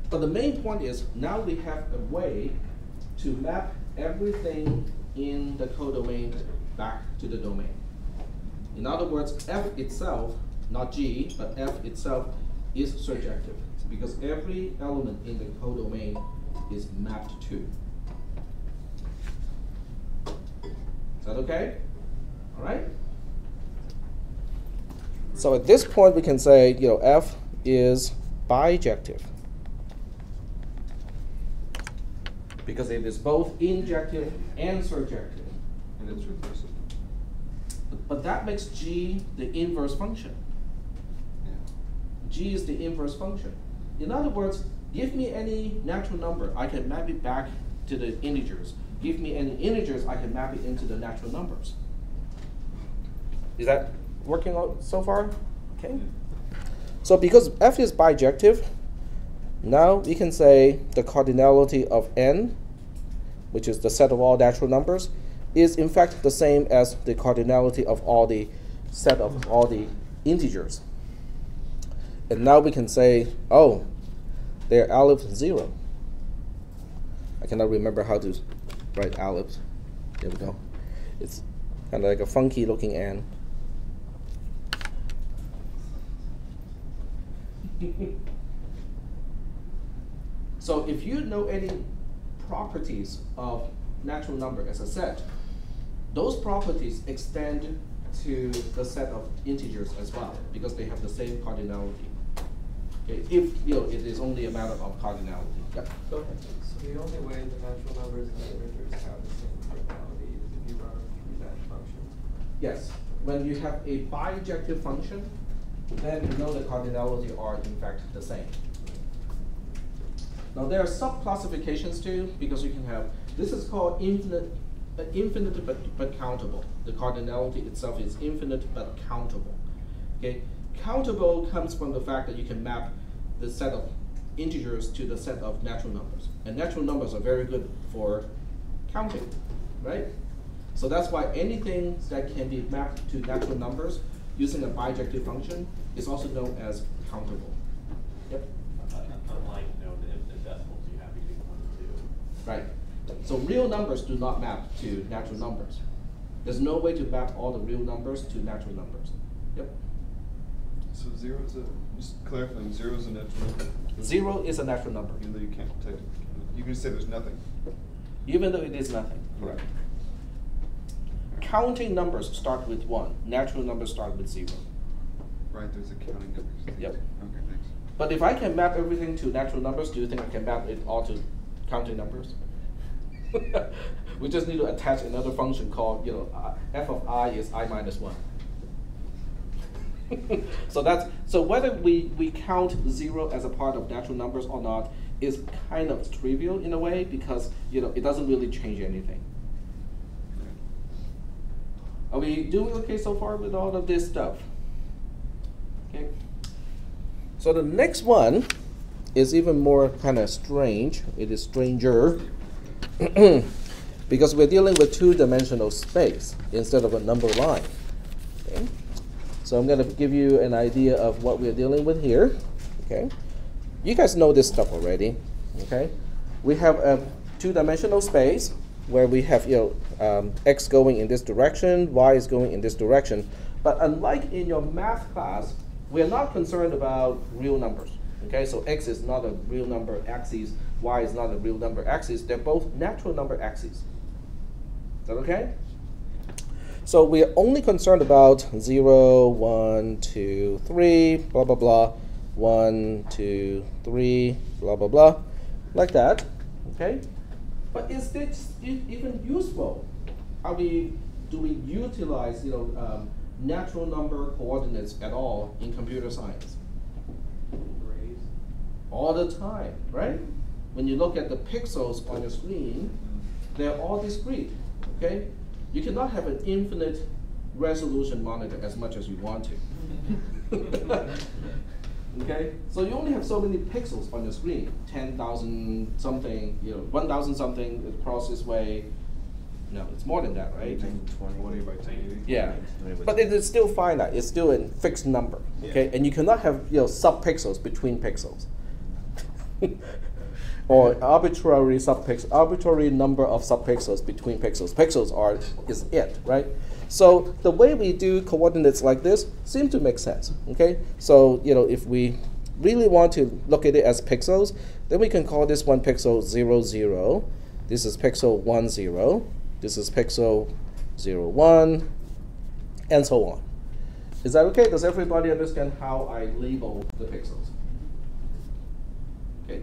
Speaker 1: But the main point is, now we have a way to map everything in the codomain back to the domain. In other words, F itself, not G, but F itself is surjective, because every element in the codomain is mapped to. Is that okay? All right? So at this point, we can say, F is bijective, because it is both injective and surjective.
Speaker 8: And it's reversible.
Speaker 1: But that makes G the inverse function.
Speaker 8: Yeah.
Speaker 1: G is the inverse function. In other words, Give me any natural number, I can map it back to the integers. Give me any integers, I can map it into the natural numbers. Is that working out so far? Okay. So because f is bijective, now we can say the cardinality of n, which is the set of all natural numbers, is in fact the same as the cardinality of all the set of all the integers. And now we can say, oh, they're Aleph 0. I cannot remember how to write Aleph. There we go. It's kind of like a funky looking n. So if you know any properties of natural number as a set, those properties extend to the set of integers as well, because they have the same cardinality. Okay, if it is only a matter of cardinality. Yep. Go ahead.
Speaker 2: So the only way the natural numbers and the integers have the same cardinality is if you run through that function.
Speaker 1: Yes. When you have a bijective function, then you know the cardinality are in fact the same. Now there are sub-classifications too, because you can have, this is called infinite but countable. The cardinality itself is infinite but countable. Okay, countable comes from the fact that you can map the set of integers to the set of natural numbers, and natural numbers are very good for counting, right? So that's why anything that can be mapped to natural numbers using a bijective function is also known as countable. Yep.
Speaker 6: Unlike the infinite decimals, you have between 1 and 2.
Speaker 1: Right. So real numbers do not map to natural numbers. There's no way to map all the real numbers to natural numbers. Yep.
Speaker 8: So 0 is just clarifying, 0 is a natural number.
Speaker 1: 0 is a natural number.
Speaker 8: Even though you can't technically, you can say there's nothing.
Speaker 1: Even though it is nothing. Correct. Counting numbers start with 1. Natural numbers start with 0.
Speaker 8: Right, there's a counting numbers.
Speaker 1: Yep.
Speaker 8: Okay, thanks.
Speaker 1: But if I can map everything to natural numbers, do you think I can map it all to counting numbers? We just need to attach another function called, f of I is I minus 1. So whether we count 0 as a part of natural numbers or not is kind of trivial in a way, because it doesn't really change anything. Are we doing okay so far with all of this stuff? Okay. So the next one is even more kind of strange. It is stranger because we're dealing with two-dimensional space instead of a number line. Okay. So I'm going to give you an idea of what we're dealing with here. Okay. You guys know this stuff already. Okay. We have a two-dimensional space where we have x going in this direction, y is going in this direction. But unlike in your math class, we're not concerned about real numbers. Okay, so x is not a real number axis, y is not a real number axis. They're both natural number axes. Is that okay? So we're only concerned about 0, 1, 2, 3, blah, blah, blah, 1, 2, 3, blah, blah, blah, like that. Okay. But is this even useful? Do we utilize natural number coordinates at all in computer science? All the time, right? When you look at the pixels on your screen, they're all discrete. Okay, you cannot have an infinite resolution monitor as much as you want to. Okay, so you only have so many pixels on your screen, 10,000 something, 1,000 something across this way. No, it's more than that, right?
Speaker 8: 20 by 1080.
Speaker 1: Yeah, but it is still finite. It's still a fixed number. Okay, and you cannot have sub-pixels between pixels, or arbitrary number of sub-pixels between pixels. Pixels is it, right? So the way we do coordinates like this seem to make sense. Okay, so if we really want to look at it as pixels, then we can call this one pixel 0, 0. This is pixel 1, 0. This is pixel 0, 1, and so on. Is that okay? Does everybody understand how I label the pixels? Okay.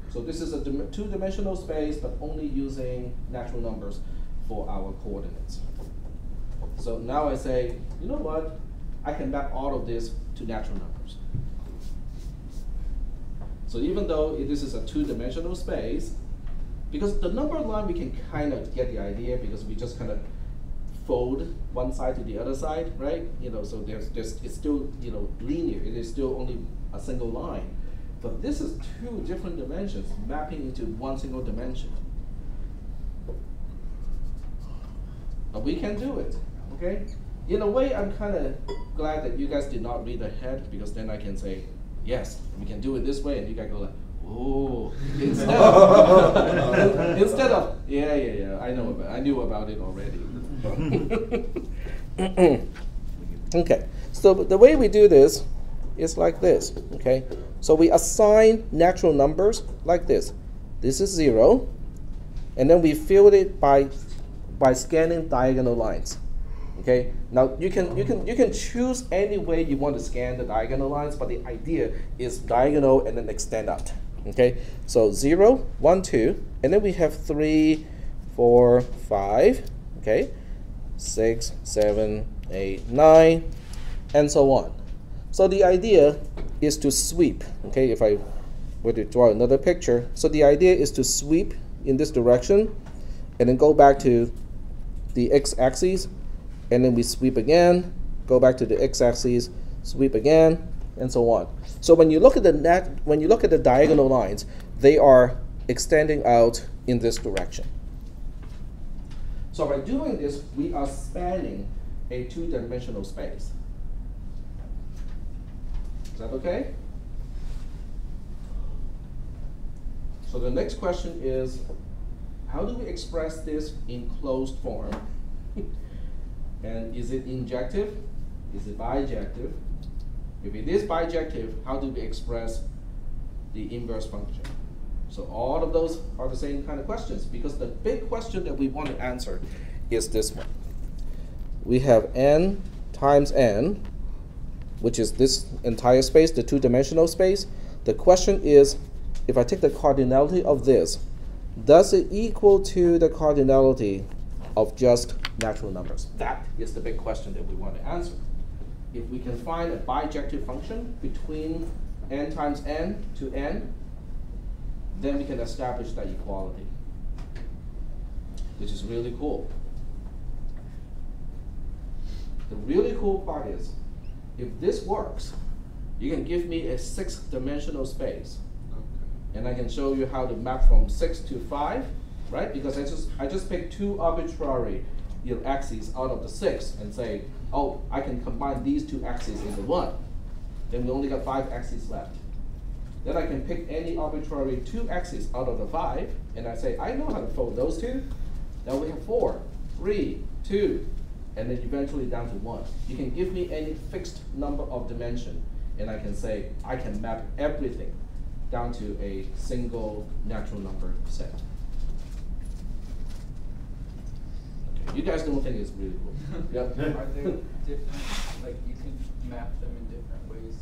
Speaker 1: So this is a two-dimensional space, but only using natural numbers for our coordinates. So now I say, you know what? I can map all of this to natural numbers. So even though this is a two-dimensional space, because the number line we can kind of get the idea because we just kind of fold one side to the other side, right? You know, so it's still, you know, linear. It is still only a single line. But this is two different dimensions mapping into one single dimension. But we can do it, okay? In a way, I'm kind of glad that you guys did not read ahead because then I can say, yes, we can do it this way, and you guys go like, oh, instead of, yeah, I knew about it already. Okay, so the way we do this is like this, okay? So we assign natural numbers like this. This is 0, and then we fill it by scanning diagonal lines. Okay. Now you can choose any way you want to scan the diagonal lines, but the idea is diagonal and then extend out. Okay. So 0, 1, 2, and then we have 3, 4, 5. Okay. 6, 7, 8, 9, and so on. So the idea is to sweep. Okay. If I were to draw another picture, so the idea is to sweep in this direction, and then go back to the x-axis. And then we sweep again, go back to the x-axis, sweep again, and so on. So when you look at the diagonal lines, they are extending out in this direction. So by doing this, we are spanning a two-dimensional space. Is that okay? So the next question is, how do we express this in closed form? And is it injective? Is it bijective? If it is bijective, how do we express the inverse function? So all of those are the same kind of questions because the big question that we want to answer is this one. We have n times n, which is this entire space, the two-dimensional space. The question is, if I take the cardinality of this, does it equal to the cardinality of just natural numbers? That is the big question that we want to answer. If we can find a bijective function between n times n to n, then we can establish that equality, which is really cool. The really cool part is, if this works, you can give me a 6-dimensional space, and I can show you how to map from 6 to 5, right? Because I just picked 2 arbitrary axes out of the 6 and say, oh, I can combine these 2 axes into 1. Then we only got 5 axes left. Then I can pick any arbitrary 2 axes out of the 5, and I say, I know how to fold those 2. Now we have 4, 3, 2, and then eventually down to 1. You can give me any fixed number of dimension, and I can say, I can map everything down to a single natural number set. Okay. You guys don't think it's really cool? Yep.
Speaker 5: Are there different, like you can map them in different ways?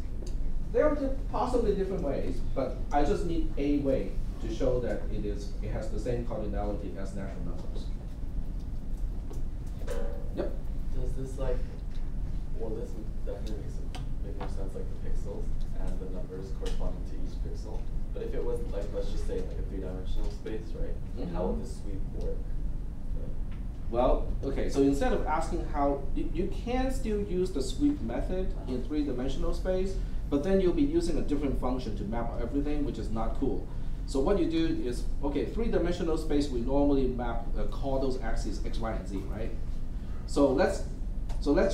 Speaker 1: There are possibly different ways, but I just need a way to show that it has the same cardinality as natural numbers. Yep.
Speaker 2: Does this this definitely make more sense, like the pixels and the numbers corresponding to each pixel. But if it was like, let's just say like a 3-dimensional space, right?
Speaker 1: Mm-hmm.
Speaker 2: How would the sweep work?
Speaker 1: Well, okay, so instead of asking how, you can still use the sweep method in 3-dimensional space, but then you'll be using a different function to map everything, which is not cool. So what you do is, okay, 3-dimensional space, we normally map, call those axes x, y, and z, right? So let's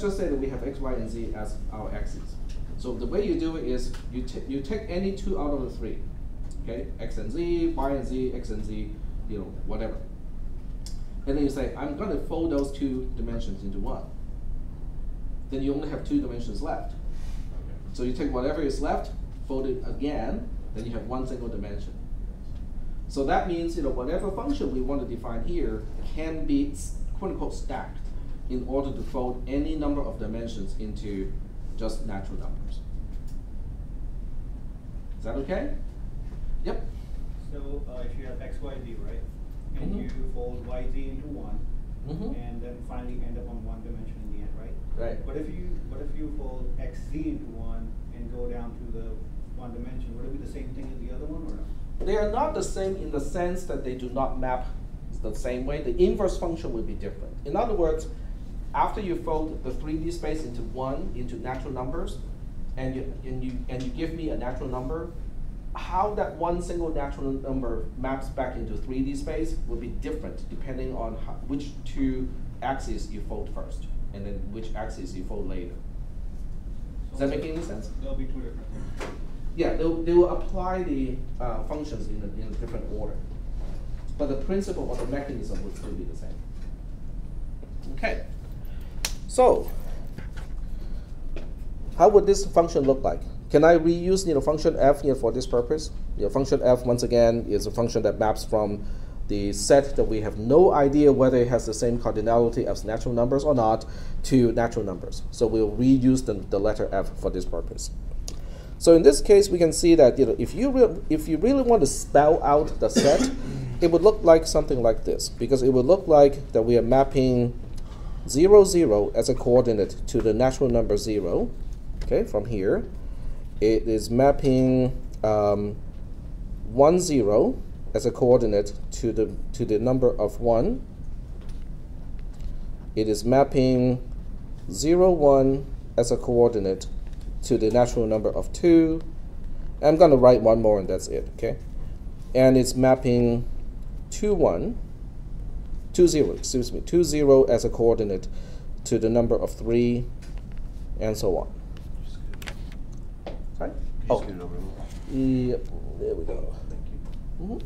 Speaker 1: just say that we have x, y, and z as our axes. So the way you do it is you take any 2 out of the 3, okay? X and z, y and z, x and z, whatever. And then you say, I'm going to fold those 2 dimensions into 1. Then you only have 2 dimensions left. So you take whatever is left, fold it again, then you have 1 single dimension. So that means whatever function we want to define here can be quote unquote stacked in order to fold any number of dimensions into just natural numbers. Is that okay? Yep.
Speaker 9: So if you have x, y, z, right? And
Speaker 1: Mm-hmm.
Speaker 9: you fold y, z into 1,
Speaker 1: Mm-hmm.
Speaker 9: and then finally end up on 1 dimension in the end, right?
Speaker 1: Right.
Speaker 9: What if you fold x, z into 1 and go down to the one dimension, would it be the same thing as the other one or no?
Speaker 1: They are not the same in the sense that they do not map the same way. The inverse function will be different. In other words, after you fold the 3D space into natural numbers, and you give me a natural number, how that one single natural number maps back into 3D space will be different depending on which two axes you fold first, and then which axes you fold later. Does that make any sense?
Speaker 9: There'll be two different things.
Speaker 1: Yeah, they will apply the functions in a different order. But the principle or the mechanism will still be the same. Okay. So, how would this function look like? Can I reuse function f for this purpose? Function f, once again, is a function that maps from the set that we have no idea whether it has the same cardinality as natural numbers or not to natural numbers. So we'll reuse the letter f for this purpose. So in this case, we can see that if you really want to spell out the set, it would look like something like this, because it would look like that we are mapping 0, 0 as a coordinate to the natural number 0. Okay, from here, it is mapping 1, 0 as a coordinate to the number of 1. It is mapping 0, 1 as a coordinate to the natural number of 2. I'm going to write one more and that's it, okay? And it's mapping 2, 1, 2, 0, excuse me, 2, 0 as a coordinate to the number of 3, and so on. Right?
Speaker 3: Just get it over with.
Speaker 1: Yeah, there we go.
Speaker 3: Thank you.
Speaker 1: Mm-hmm.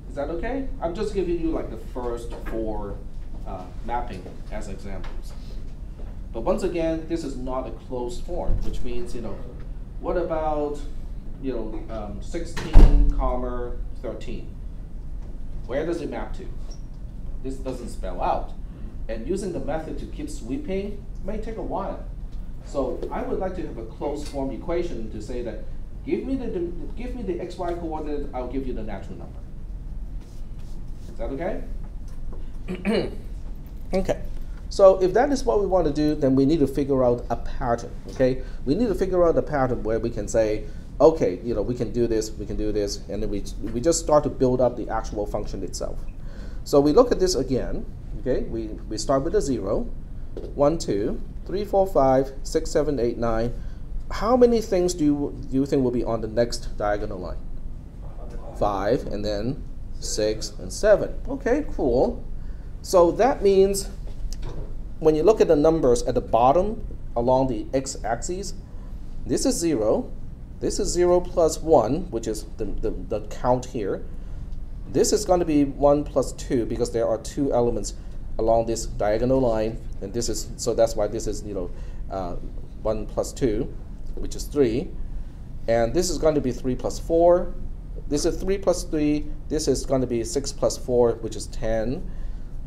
Speaker 1: Is that okay? I'm just giving you like the first 4 mapping as examples. But once again, this is not a closed form, which means, what about, 16, 13? Where does it map to? This doesn't spell out. And using the method to keep sweeping may take a while. So I would like to have a closed form equation to say that give me the xy coordinate, I'll give you the natural number. Is that okay? Okay. So if that is what we want to do, then we need to figure out a pattern. Okay? We need to figure out a pattern where we can say, okay, we can do this, and then we just start to build up the actual function itself. So we look at this again. Okay? We start with a 0, 1, 2, 3, 4, 5, 6, 7, 8, 9. How many things do you think will be on the next diagonal line? 5, and then 6 and 7. Okay, cool. So that means when you look at the numbers at the bottom along the x-axis, this is 0. This is 0 plus 1, which is the count here. This is going to be 1 plus 2 because there are 2 elements along this diagonal line, and this is, so that's why this is 1 plus 2, which is 3. And this is going to be 3 plus 4. This is 3 plus 3. This is going to be 6 plus 4, which is 10.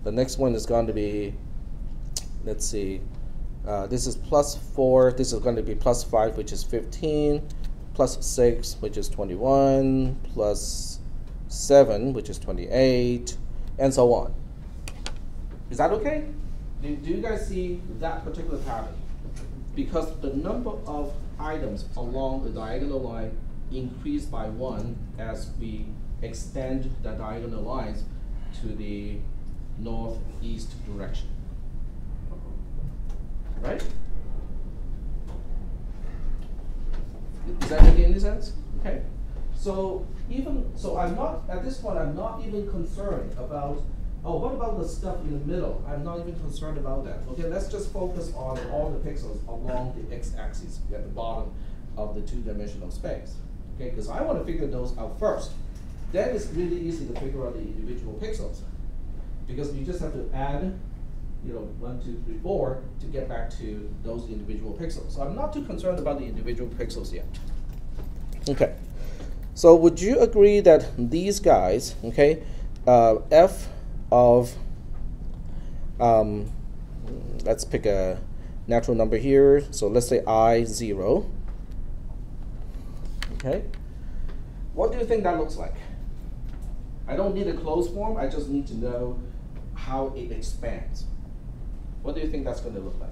Speaker 1: The next one is going to be, let's see, this is plus 4. This is going to be plus 5, which is 15. Plus 6, which is 21. Plus 7, which is 28. And so on. Is that okay? Do you guys see that particular pattern? Because the number of items along the diagonal line increase by 1 as we extend the diagonal lines to the northeast direction. Right? Does that make any sense? Okay. So I'm not, at this point, I'm not even concerned about, oh, what about the stuff in the middle? I'm not even concerned about that. Okay, let's just focus on all the pixels along the x-axis at the bottom of the 2-dimensional space. Okay, because I want to figure those out first. Then it's really easy to figure out the individual pixels. Because you just have to add 1, 2, 3, 4 to get back to those individual pixels. So I'm not too concerned about the individual pixels yet. Okay. So would you agree that these guys, okay, f of, let's pick a natural number here. So let's say I, 0. Okay. What do you think that looks like? I don't need a closed form. I just need to know how it expands. What do you think that's going to look like?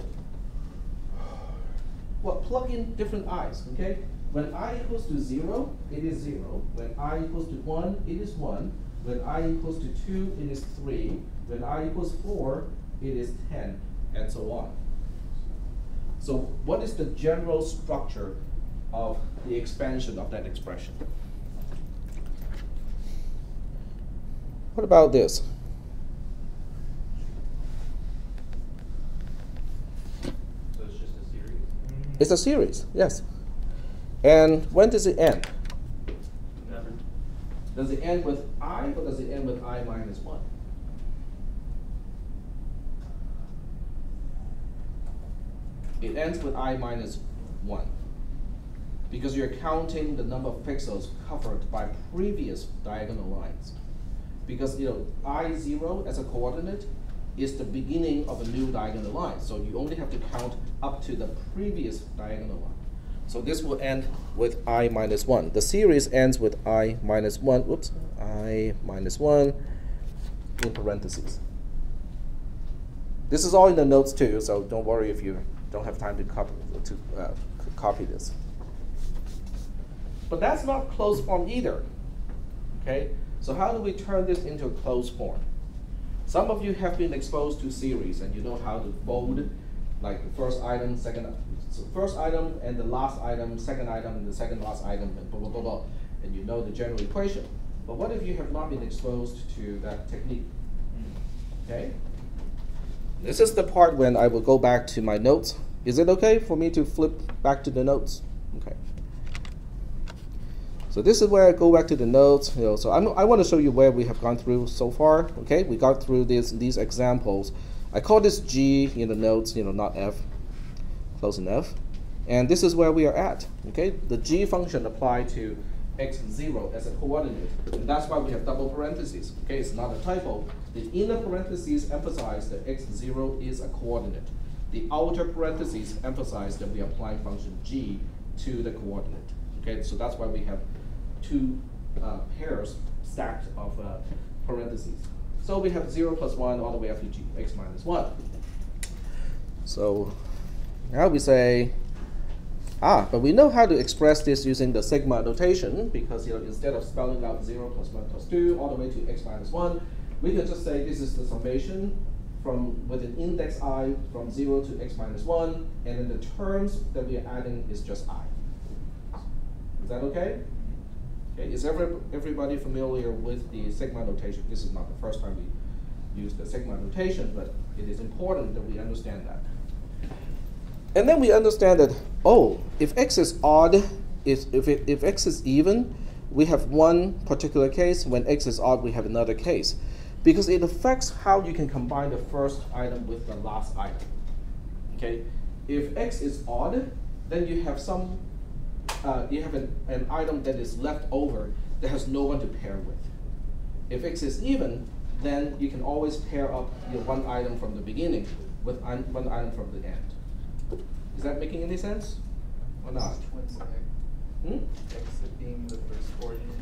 Speaker 1: well, plug in different i's, okay? When I equals to 0, it is 0. When I equals to 1, it is 1. When I equals to 2, it is 3. When I equals 4, it is 10, and so on. So what is the general structure of the expansion of that expression? What about this?
Speaker 6: So it's just a series?
Speaker 1: It's a series, yes. And when does it end?
Speaker 7: Never.
Speaker 1: Does it end with I, or does it end with I minus 1? It ends with I minus 1. Because you're counting the number of pixels covered by previous diagonal lines. Because I0 as a coordinate is the beginning of a new diagonal line. So you only have to count up to the previous diagonal line. So this will end with I minus 1. The series ends with I minus 1, whoops, I minus 1 in parentheses. This is all in the notes too, so don't worry if you don't have time to copy this. But that's not closed form either, okay? So how do we turn this into a closed form? Some of you have been exposed to series and you know how to fold, like the first item, so first item and the last item, second item and the second last item, and blah, blah, blah, blah. And you know the general equation. But what if you have not been exposed to that technique? Okay? This is the part when I will go back to my notes. Is it okay for me to flip back to the notes? Okay. So this is where I go back to the notes. So I want to show you where we have gone through so far. Okay, we got through these examples. I call this G in the notes, not F. Close enough. And this is where we are at. Okay, the G function applied to x0 as a coordinate, and that's why we have double parentheses. Okay, it's not a typo. The inner parentheses emphasize that x0 is a coordinate. The outer parentheses emphasize that we are applying function G to the coordinate. Okay, so that's why we have two pairs stacked of parentheses. So we have 0 plus 1 all the way up to G, x minus 1. So now we say, but we know how to express this using the sigma notation, because instead of spelling out 0 plus 1 plus 2 all the way to x minus 1, we can just say this is the summation with an index I from 0 to x minus 1, and then the terms that we are adding is just I. Is that okay? Okay, is everybody familiar with the sigma notation? This is not the first time we use the sigma notation, but it is important that we understand that. And then we understand that, if x is odd, if x is even, we have one particular case. When x is odd, we have another case. Because it affects how you can combine the first item with the last item. Okay, if x is odd, then you have an item that is left over that has no one to pair with. If x is even, then you can always pair up your one item from the beginning with one item from the end. Is that making any sense or not?
Speaker 5: X being the first coordinate.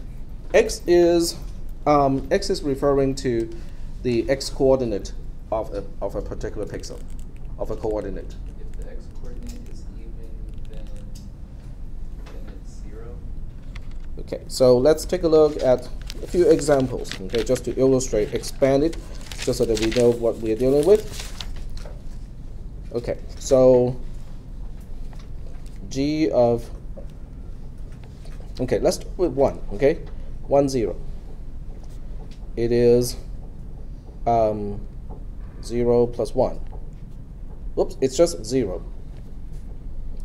Speaker 1: X is referring to the x coordinate of a particular pixel, of a coordinate.
Speaker 5: If the x coordinate is even, then it's 0.
Speaker 1: Okay, so let's take a look at a few examples, okay, just to illustrate, expand it, just so that we know what we are dealing with. Okay, so G of, okay, let's start with 1, okay? 1, 0. It is 0 plus 1. Whoops, it's just 0.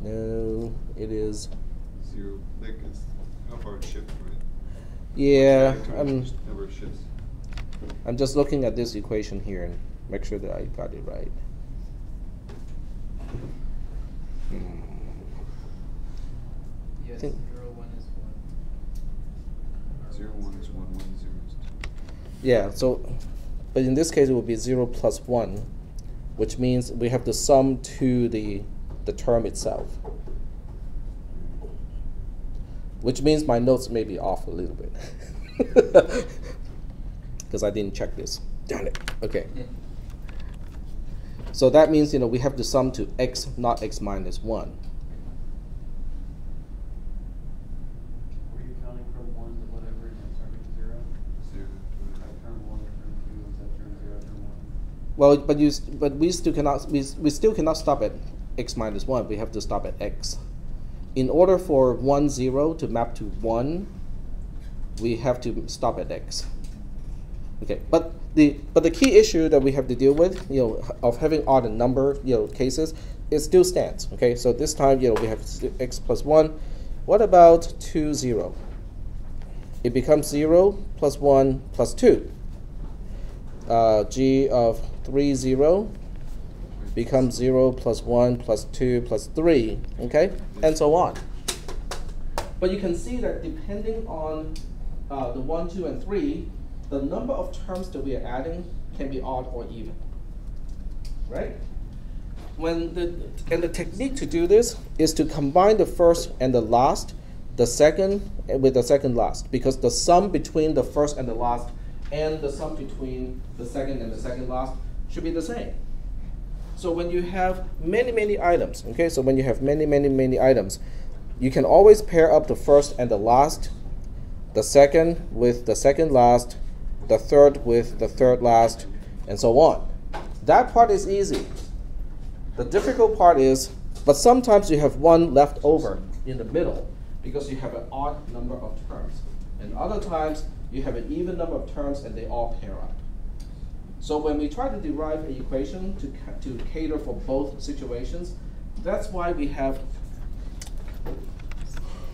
Speaker 1: No, it is
Speaker 8: 0. Like it's how far it shifts, right?
Speaker 1: Yeah,
Speaker 8: Never shifts.
Speaker 1: I'm just looking at this equation here and make sure that I got it right.
Speaker 5: Yes,
Speaker 1: think-
Speaker 5: 0, 1 is 1.
Speaker 8: 0, 1 is 1, 1 is 0 is 2.
Speaker 1: Yeah, so, but in this case it would be 0 plus 1, which means we have to sum to the term itself. Which means my notes may be off a little bit. Because I didn't check this. Damn it. Okay. So that means we have to sum to x, not x minus 1. Well, but we still cannot stop at x minus 1. We have to stop at x. In order for 1, 0 to map to 1, we have to stop at x. Okay, but the key issue that we have to deal with, of having odd number, cases, it still stands. Okay, so this time, we have x plus 1. What about 2, 0? It becomes 0 plus 1 plus 2. G of 3, 0 becomes 0 plus 1 plus 2 plus 3, okay, and so on. But you can see that depending on the 1, 2, and 3, the number of terms that we are adding can be odd or even, right? And the technique to do this is to combine the first and the last, the second with the second last, because the sum between the first and the last and the sum between the second and the second last should be the same. So when you have many items, okay, so when you have many items, you can always pair up the first and the last, the second with the second last, the third with the third last, and so on. That part is easy. The difficult part is, but sometimes you have one left over in the middle because you have an odd number of terms. And other times you have an even number of terms and they all pair up. So when we try to derive an equation to cater for both situations, that's why we have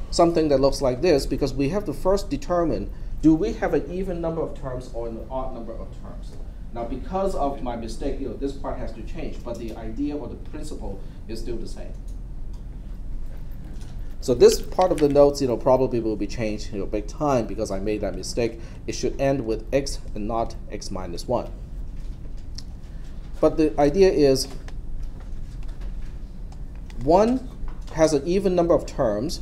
Speaker 1: something that looks like this, because we have to first determine, do we have an even number of terms or an odd number of terms? Now, because of my mistake, this part has to change, but the idea or the principle is still the same. So this part of the notes, probably will be changed, big time because I made that mistake. It should end with x and not x minus 1. But the idea is 1 has an even number of terms.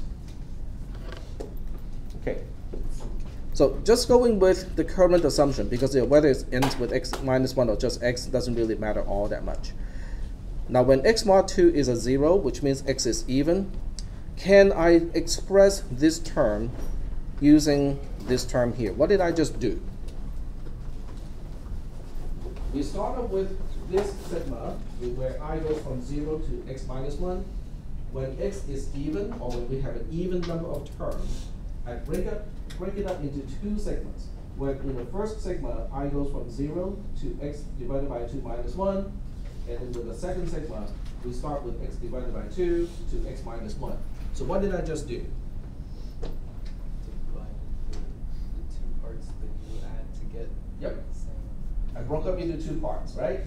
Speaker 1: Okay. So just going with the current assumption, because whether it ends with x minus 1 or just x doesn't really matter all that much. Now when x mod 2 is a 0, which means x is even, can I express this term using this term here? What did I just do? We started with this sigma, where I goes from 0 to x minus 1. When x is even, or when we have an even number of terms, I break it up into two segments, where in the first sigma, I goes from 0 to x divided by 2 minus 1, and then with the second sigma, we start with x divided by 2 to x minus 1. So what did I just do?
Speaker 5: Divide the two parts that you add to get
Speaker 1: Yep.
Speaker 5: the same.
Speaker 1: I broke up into two parts, right?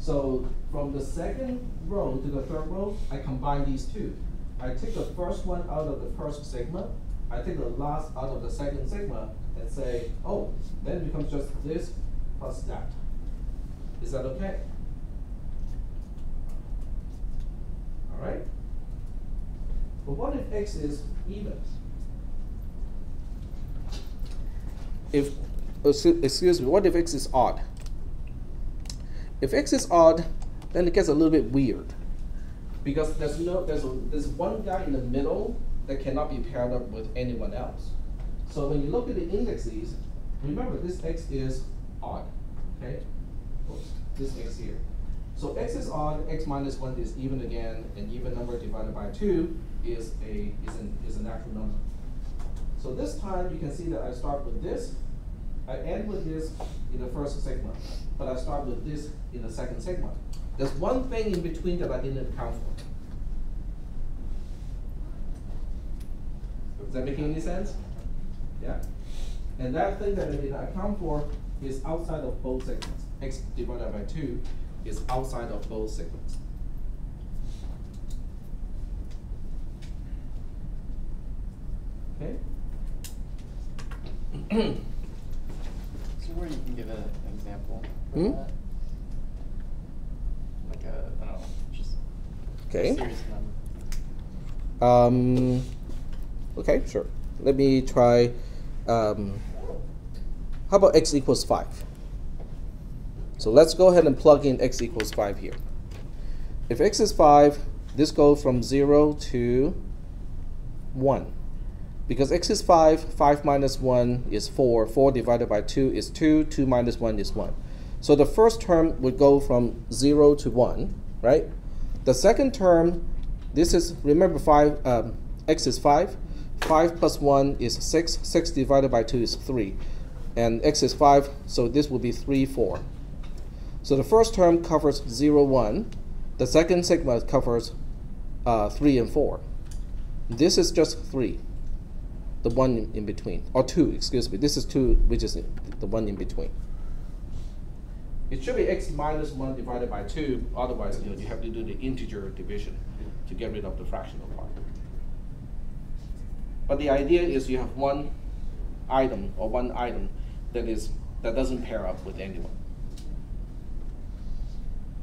Speaker 1: So from the second row to the third row, I combine these two. I take the first one out of the first sigma, I take the last out of the second sigma, and say, oh, then it becomes just this plus that. Is that okay? All right? But what if x is even? Excuse me, what if x is odd? If x is odd, then it gets a little bit weird, because there's one guy in the middle that cannot be paired up with anyone else. So when you look at the indexes, remember this x is odd, okay? Oops, this x here. So x is odd, x minus 1 is even again, and even number divided by 2 is a natural number. So this time you can see that I start with this, I end with this in the first sigma, but I start with this in the second sigma. There's one thing in between that I didn't account for. Is that making any sense? Yeah. And that thing that I did not account for is outside of both segments. X divided by 2 is outside of both segments. Okay?
Speaker 10: So where you can give an example for that? Like a, I don't know, just
Speaker 1: Okay.
Speaker 10: a series of numbers.
Speaker 1: Okay, sure. Let me try, how about x equals 5? So let's go ahead and plug in x equals 5 here. If x is 5, this goes from 0 to 1. Because x is 5, 5 minus 1 is 4, 4 divided by 2 is 2, 2 minus 1 is 1. So the first term would go from 0 to 1, right? The second term, this is, remember x is 5. 5 plus 1 is 6. 6 divided by 2 is 3. And x is 5, so this would be 3, 4. So the first term covers 0, 1. The second sigma covers 3 and 4. This is just 3, the one in between. Or 2, excuse me. This is 2, which is the one in between. It should be x minus 1 divided by 2. Otherwise, you have to do the integer division to get rid of the fractional part. But the idea is you have one item that doesn't pair up with anyone.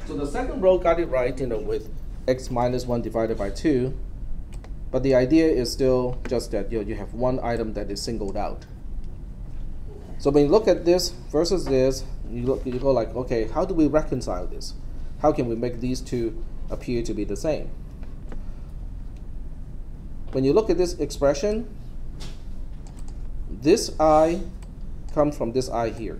Speaker 1: So the second row got it right, with x minus 1 divided by 2. But the idea is still just that you have one item that is singled out. So when you look at this versus this, you go like, okay, how do we reconcile this? How can we make these two appear to be the same? When you look at this expression, this I comes from this I here.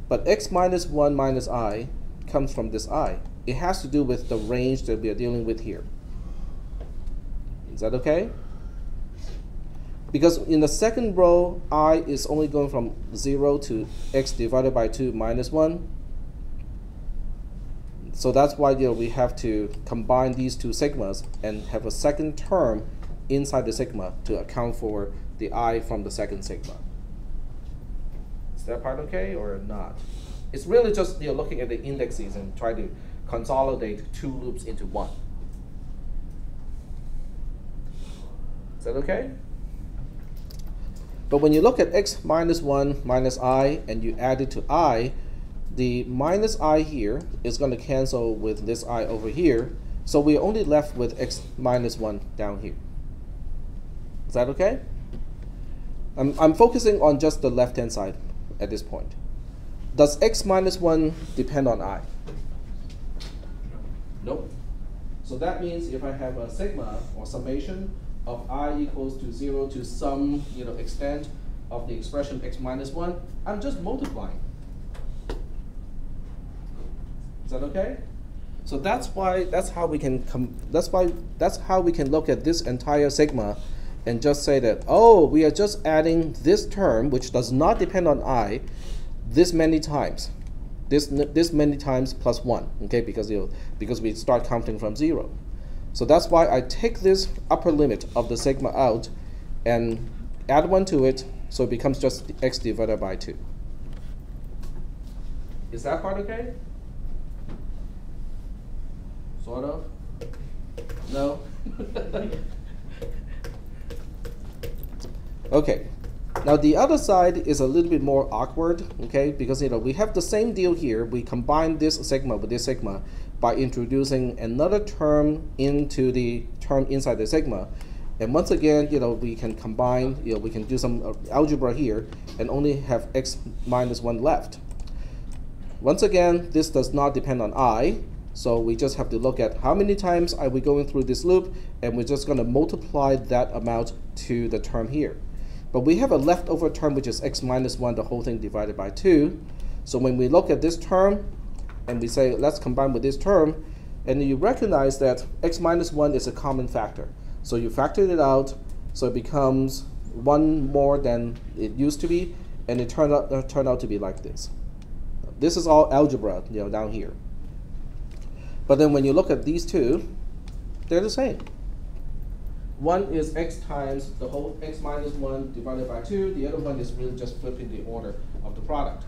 Speaker 1: But x minus 1 minus I comes from this I. It has to do with the range that we are dealing with here. Is that okay? Because in the second row, I is only going from 0 to x divided by 2 minus 1. So that's why we have to combine these two sigmas and have a second term inside the sigma to account for the I from the second sigma. Is that part okay or not? It's really just looking at the indexes and try to consolidate two loops into one. Is that okay? But when you look at x minus 1 minus I and you add it to I, the minus I here is going to cancel with this I over here. So we're only left with x minus 1 down here. Is that okay? I'm focusing on just the left-hand side at this point. Does x minus 1 depend on I? Nope. So that means if I have a sigma or summation of I equals to 0 to some extent of the expression x minus 1, I'm just multiplying. Is that okay? So that's how we can look at this entire sigma and just say that, oh, we are just adding this term which does not depend on I this many times. This many times plus 1, okay, because we start counting from 0. So that's why I take this upper limit of the sigma out and add 1 to it, so it becomes just x divided by 2. Is that part okay? Sort of? No? Okay. Now the other side is a little bit more awkward, okay, because we have the same deal here. We combine this sigma with this sigma by introducing another term into the term inside the sigma. And once again, we can combine, we can do some algebra here and only have x minus 1 left. Once again, this does not depend on I, so we just have to look at how many times are we going through this loop, and we're just going to multiply that amount to the term here. But we have a leftover term which is x minus 1, the whole thing divided by 2. So when we look at this term and we say let's combine with this term, and you recognize that x minus 1 is a common factor. So you factored it out, so it becomes 1 more than it used to be, and it turned out to be like this. This is all algebra down here. But then when you look at these two, they're the same. One is x times the whole x minus 1 divided by 2. The other one is really just flipping the order of the product.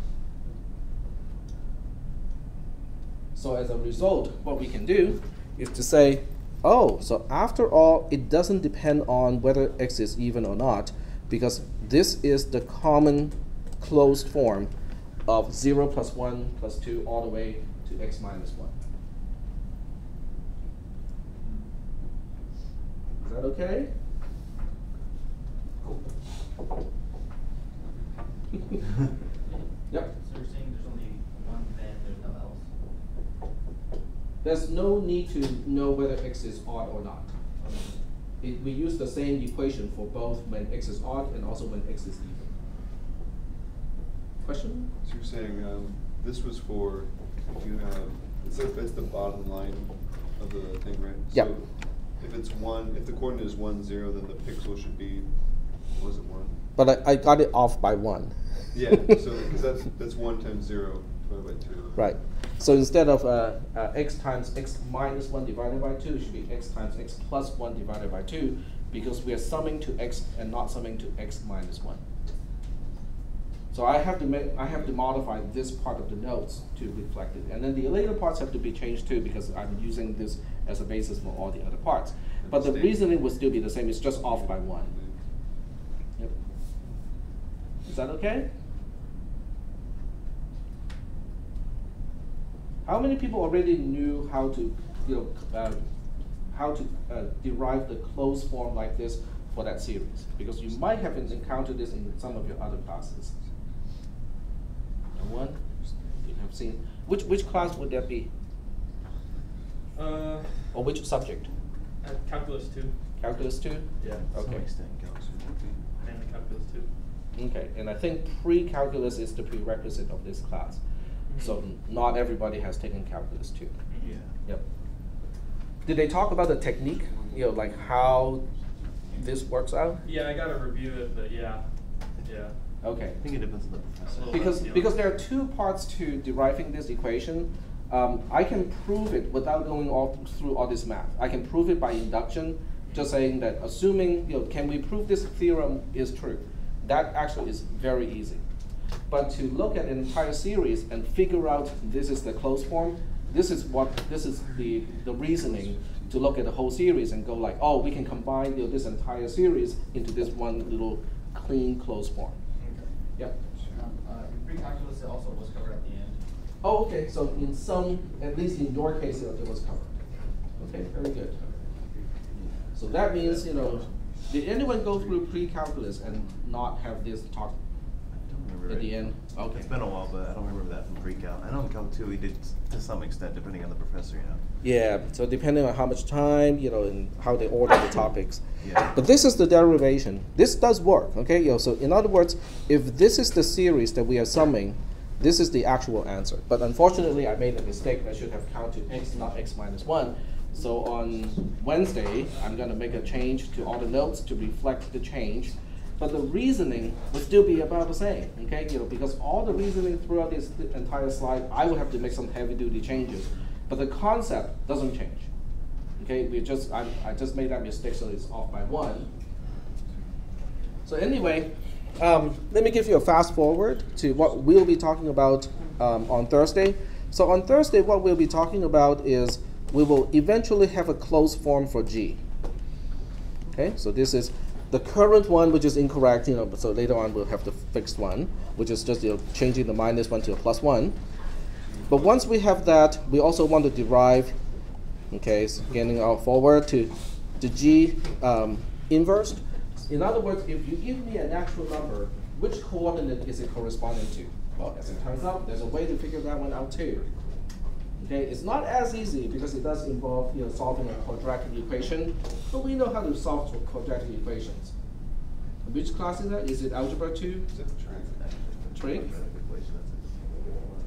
Speaker 1: So as a result, what we can do is to say, oh, so after all, it doesn't depend on whether x is even or not, because this is the common closed form of 0 plus 1 plus 2 all the way to x minus 1. Is that okay? Cool. Yep.
Speaker 9: So you're saying there's only one then, there's no else?
Speaker 1: There's no need to know whether x is odd or not. We use the same equation for both when x is odd and also when x is even. Question?
Speaker 8: So you're saying this was for, if you have, it's the bottom line of the thing, right?
Speaker 1: Yep.
Speaker 8: So if it's 1, if the coordinate is 1, 0, then the pixel should be, what was it, 1?
Speaker 1: But I got it off by 1.
Speaker 8: Yeah, so because that's 1 times 0 divided by 2.
Speaker 1: Right. So instead of x times x minus 1 divided by 2, it should be x times x plus 1 divided by 2, because we are summing to x and not summing to x minus 1. So I have to modify this part of the notes to reflect it, and then the later parts have to be changed too, because I'm using this as a basis for all the other parts. But the reasoning will still be the same. It's just off by 1. Yep. Is that okay? How many people already knew how to, derive the closed form like this for that series? Because you might have encountered this in some of your other classes. No one? You have seen. Which class would that be? Or which subject?
Speaker 7: Calculus 2.
Speaker 1: Calculus 2?
Speaker 7: Yeah.
Speaker 1: Okay.
Speaker 3: Some extent calculus.
Speaker 7: Mainly calculus 2.
Speaker 1: Okay, and I think pre-calculus is the prerequisite of this class. So not everybody has taken calculus 2.
Speaker 3: Yeah.
Speaker 1: Yep. Did they talk about the technique? Like how this works out?
Speaker 7: Yeah, I gotta review it, but yeah.
Speaker 1: Okay.
Speaker 3: I think it depends on the professor.
Speaker 1: Because there are 2 parts to deriving this equation. I can prove it without going through all this math. I can prove it by induction, just saying that assuming, can we prove this theorem is true? That actually is very easy. But to look at an entire series and figure out this is the closed form, this is the reasoning to look at the whole series and go like, oh, we can combine this entire series into this one little clean closed form. Yep.
Speaker 10: In pre-calculus, it also was covered at the end.
Speaker 1: Oh, okay. So in some, at least in your case, it was covered. Okay, very good. So that means, did anyone go through pre-calculus and not have this talk at the end? Okay.
Speaker 3: It's been a while, but I don't remember that from pre-cal. I know in Cal 2 we did to some extent, depending on the professor,
Speaker 1: Yeah, so depending on how much time, and how they order the topics.
Speaker 3: Yeah.
Speaker 1: But this is the derivation. This does work, okay? So in other words, if this is the series that we are summing, this is the actual answer. But unfortunately, I made a mistake. I should have counted x, not x minus 1. So on Wednesday, I'm going to make a change to all the notes to reflect the change. But the reasoning will still be about the same, okay? Because all the reasoning throughout this entire slide, I will have to make some heavy-duty changes. But the concept doesn't change, okay? I just made that mistake, so it's off by 1. So anyway, let me give you a fast forward to what we'll be talking about on Thursday. So on Thursday, what we'll be talking about is we will eventually have a closed form for G. Okay, so this is the current one, which is incorrect, so later on we'll have the fixed one, which is just changing the minus 1 to a plus 1. But once we have that, we also want to derive, okay, so getting forward to the G inverse. In other words, if you give me a natural number, which coordinate is it corresponding to? Well, as it turns out, there's a way to figure that one out too. Okay, it's not as easy because it does involve solving a quadratic equation, but we know how to solve quadratic equations. Which class is that? Is it algebra 2?
Speaker 8: Is it
Speaker 1: Trig?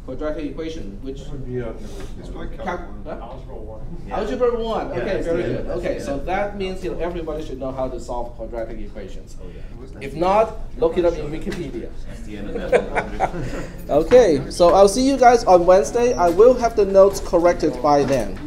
Speaker 1: Quadratic equation, which?
Speaker 8: It's probably
Speaker 1: Algebra
Speaker 8: 1.
Speaker 3: Yeah.
Speaker 1: Algebra 1. Okay,
Speaker 3: that's
Speaker 1: very
Speaker 3: good.
Speaker 1: good. Okay,
Speaker 3: That's
Speaker 1: so
Speaker 3: good.
Speaker 1: that means everybody should know how to solve quadratic equations.
Speaker 3: Oh, yeah.
Speaker 1: If not, look it up in Wikipedia.
Speaker 3: That's the end of that 100.
Speaker 1: Okay, so I'll see you guys on Wednesday. I will have the notes corrected by then.